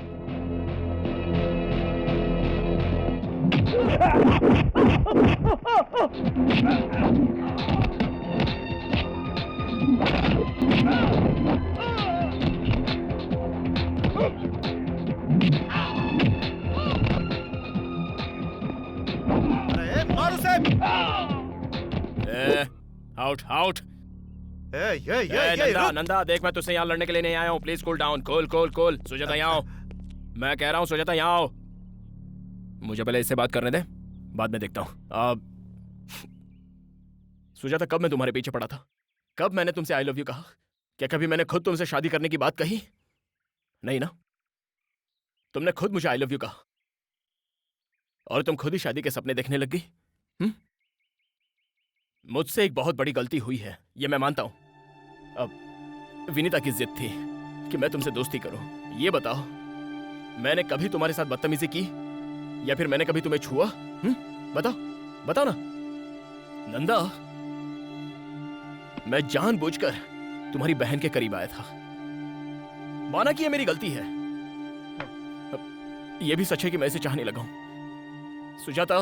अरे मार उसे। Out out. नंदा नंदा, देख मैं तुझसे यहाँ लड़ने के लिए नहीं आया हूँ। Please cool down. Cool cool cool. Sujata यहाँ आओ, मैं कह रहा हूँ सुजाता यहाँ आओ। मुझे पहले इससे बात करने दे, बाद में देखता हूँ। सुजाता, कब मैं तुम्हारे पीछे पड़ा था? कब मैंने तुमसे आई लव यू कहा? क्या कभी मैंने खुद तुमसे शादी करने की बात कही? नहीं ना? तुमने खुद मुझे आई लव यू कहा और तुम खुद ही शादी के सपने देखने लग गई। मुझसे एक बहुत बड़ी गलती हुई है, ये मैं मानता हूं। अब विनीता की जिद थी कि मैं तुमसे दोस्ती करूं। ये बताओ, मैंने कभी तुम्हारे साथ बदतमीजी की या फिर मैंने कभी तुम्हें छुआ? बताओ बताओ ना नंदा। मैं जानबूझकर तुम्हारी बहन के करीब आया था। माना कि ये मेरी गलती है, ये भी सच है कि मैं इसे चाहने लगा हूं। सुजाता,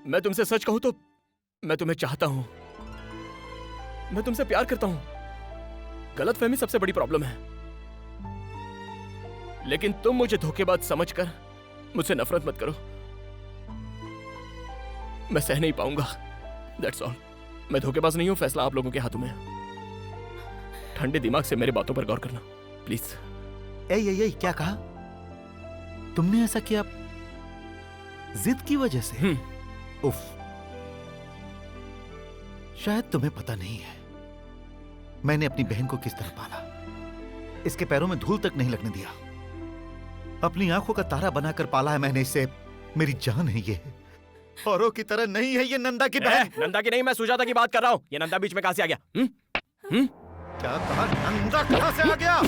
मैं तुमसे सच कहूं तो मैं तुम्हें चाहता हूं, मैं तुमसे प्यार करता हूं। गलतफहमी सबसे बड़ी प्रॉब्लम है। लेकिन तुम मुझे धोखेबाज समझकर मुझसे नफरत मत करो। मैं सह नहीं पाऊंगा। That's all. मैं धोखेबाज नहीं हूं, फैसला आप लोगों के हाथों में है। ठंडे दिमाग से मेरी बातों पर गौर करना प्लीज। ए, क्या कहा तुमने? ऐसा किया जिद की वजह से? उफ, शायद तुम्हें पता नहीं है मैंने अपनी बहन को किस तरह पाला। इसके पैरों में धूल तक नहीं लगने दिया। अपनी आंखों का तारा बनाकर पाला है मैंने इसे। मेरी जान है ये, औरों की तरह नहीं है ये। नंदा की बहन। नंदा की नहीं, मैं सुजाता की बात कर रहा हूं। ये नंदा बीच में कहां से आ गया? क्या कहा? नंदा कहां से आ गया?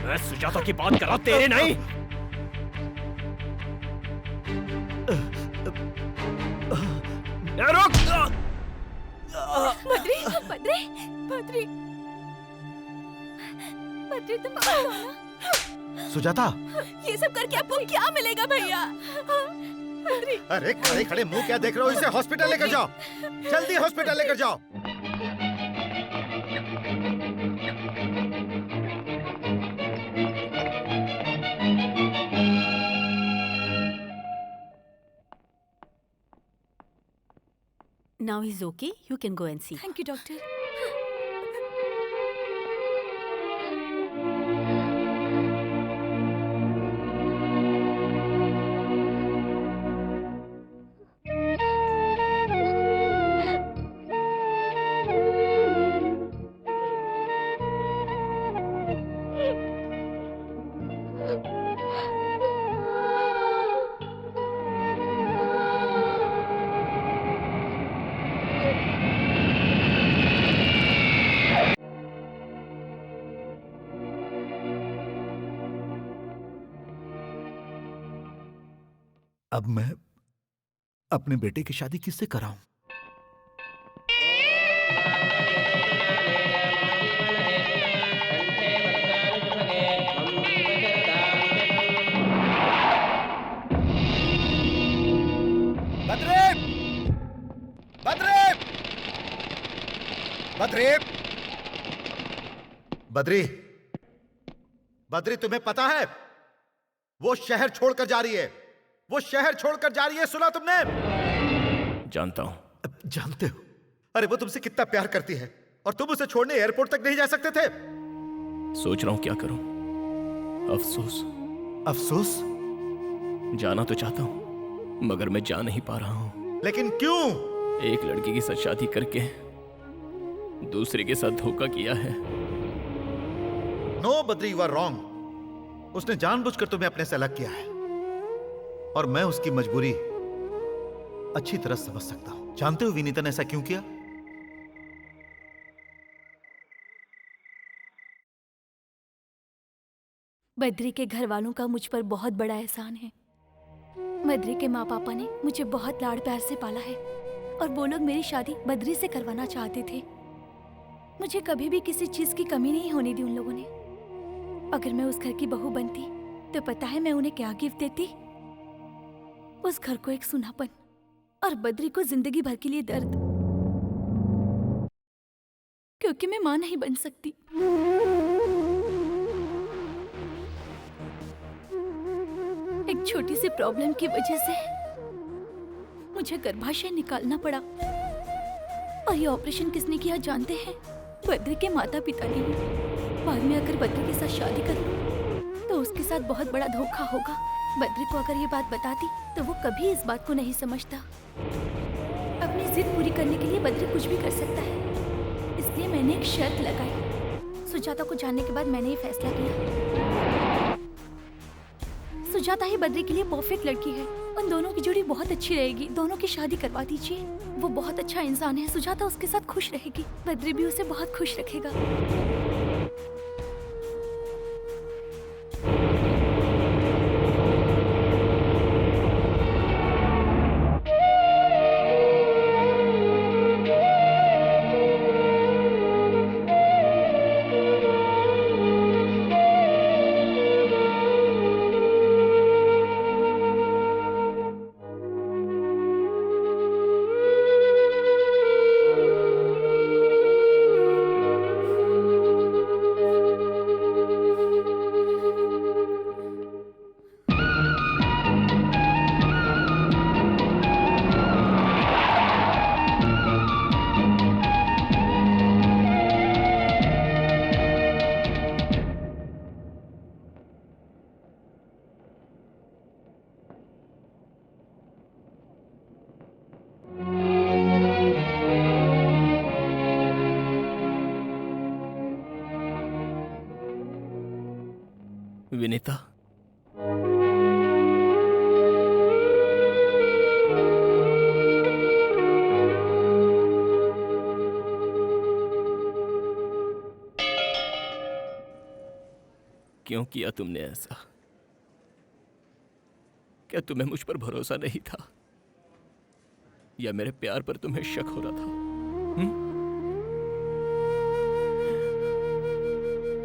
मैं सुजाता की बात कर रहा हूं, तेरे नहीं। रुक! बद्री, बद्री, बद्री, बद्री, तुम बताओ ना। सुजाता, ये सब करके आपको क्या मिलेगा भैया? बद्री। अरे खड़े खड़े मुंह क्या देख रहे हो? इसे हॉस्पिटल लेकर जाओ, जल्दी हॉस्पिटल लेकर जाओ। Now he's okay. You can go and see. Thank you, doctor. अब मैं अपने बेटे की शादी किससे कराऊं? बद्री! बद्री! बद्री! बद्री, बद्री, तुम्हें पता है वो शहर छोड़कर जा रही है। वो शहर छोड़कर जा रही है, सुना तुमने? जानता हूं। जानते हो? अरे वो तुमसे कितना प्यार करती है और तुम उसे छोड़ने एयरपोर्ट तक नहीं जा सकते थे। सोच रहा हूं क्या करूं। अफसोस। अफसोस? जाना तो चाहता हूं मगर मैं जा नहीं पा रहा हूं। लेकिन क्यों? एक लड़की के साथ शादी करके दूसरे के साथ धोखा किया है। No Badri, you are wrong. उसने जानबूझकर तुम्हें अपने से अलग किया है और मैं उसकी मजबूरी अच्छी तरह समझ सकता हूं। जानते हो विनीता ने ऐसा क्यों किया? बद्री के घर वालों का मुझ पर बहुत बड़ा एहसान है। बद्री के माँ पापा ने मुझे बहुत लाड़ प्यार से पाला है और वो लोग मेरी शादी बद्री से करवाना चाहते थे। मुझे कभी भी किसी चीज की कमी नहीं होने दी उन लोगों ने। अगर मैं उस घर की बहू बनती तो पता है मैं उन्हें क्या गिफ्ट देती? उस घर को एक सुनापन और बद्री को जिंदगी भर के लिए दर्द, क्योंकि मैं मां नहीं बन सकती। एक छोटी सी प्रॉब्लम की वजह से मुझे गर्भाशय निकालना पड़ा और ये ऑपरेशन किसने किया जानते हैं? बद्री के माता पिता ने। बाद में अगर बद्री के साथ शादी करूं तो उसके साथ बहुत बड़ा धोखा होगा। बद्री को अगर ये बात बताती तो वो कभी इस बात को नहीं समझता। अपनी जिद पूरी करने के लिए बद्री कुछ भी कर सकता है, इसलिए मैंने एक शर्त लगाई। सुजाता को जानने के बाद मैंने ये फैसला किया, सुजाता ही बद्री के लिए परफेक्ट लड़की है। उन दोनों की जोड़ी बहुत अच्छी रहेगी। दोनों की शादी करवा दीजिए। वो बहुत अच्छा इंसान है। सुजाता उसके साथ खुश रहेगी, बद्री भी उसे बहुत खुश रखेगा। अनीता, क्यों किया तुमने ऐसा? क्या तुम्हें मुझ पर भरोसा नहीं था, या मेरे प्यार पर तुम्हें शक हो रहा था?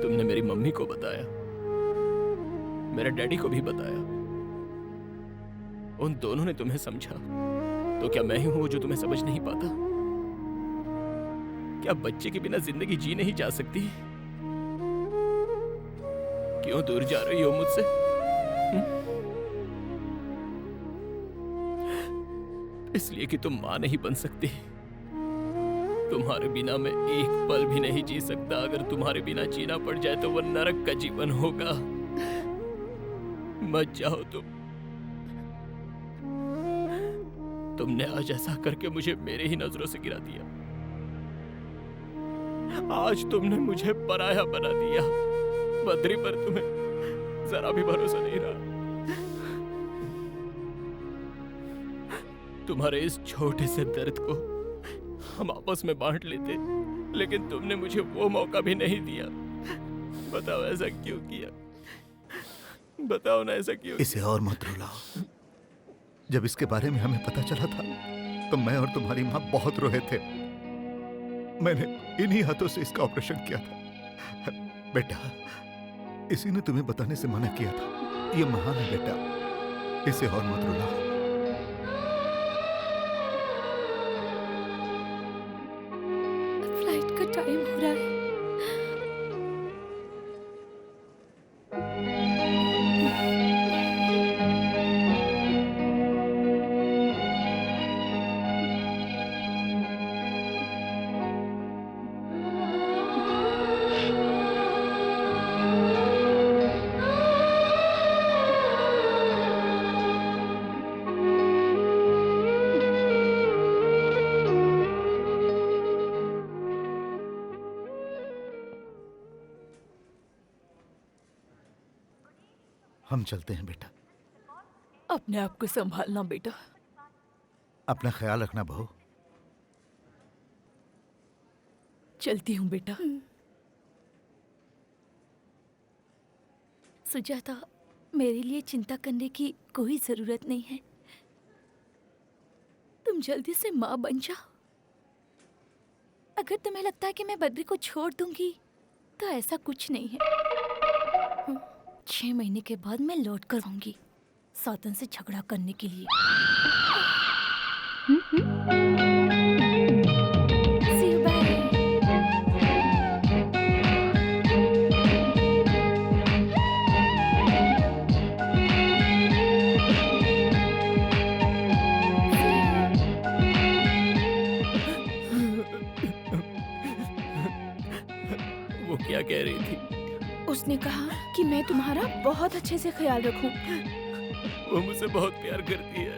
तुमने मेरी मम्मी को बताया, मेरे डैडी को भी बताया, उन दोनों ने तुम्हें समझा, तो क्या मैं ही हूं जो तुम्हें समझ नहीं पाता? क्या बच्चे के बिना जिंदगी जी नहीं जा सकती? क्यों दूर जा रही हो मुझसे? इसलिए कि तुम मां नहीं बन सकती। तुम्हारे बिना मैं एक पल भी नहीं जी सकता। अगर तुम्हारे बिना जीना पड़ जाए तो वो नरक का जीवन होगा। मत जाओ तुमने आज ऐसा करके मुझे मेरे ही नजरों से गिरा दिया। आज तुमने मुझे पराया बना दिया। बद्री पर तुम्हें जरा भी भरोसा नहीं रहा। तुम्हारे इस छोटे से दर्द को हम आपस में बांट लेते, लेकिन तुमने मुझे वो मौका भी नहीं दिया। बताओ ऐसा क्यों किया? बताओ ना ऐसा क्यों? इसे और मत रुलाओ। जब इसके बारे में हमें पता चला था तो मैं और तुम्हारी माँ बहुत रोए थे। मैंने इन्हीं हाथों से इसका ऑपरेशन किया था। बेटा, इसी ने तुम्हें बताने से मना किया था। ये महान है बेटा, इसे और मत रुलाओ। फ्लाइट का टाइम हो रहा है। हम चलते हैं बेटा। अपने आप को संभालना बेटा। अपना ख्याल रखना बहू। चलती हूँ बेटा। सुजाता, मेरे लिए चिंता करने की कोई जरूरत नहीं है। तुम जल्दी से माँ बन जाओ। अगर तुम्हें लगता है कि मैं बद्री को छोड़ दूंगी तो ऐसा कुछ नहीं है। 6 महीने के बाद मैं लौट कर आऊंगी सातन से झगड़ा करने के लिए। See you, bye. वो क्या कह रही थी? उसने कहा कि मैं तुम्हारा बहुत अच्छे से ख्याल रखूं। वो मुझसे बहुत प्यार करती है।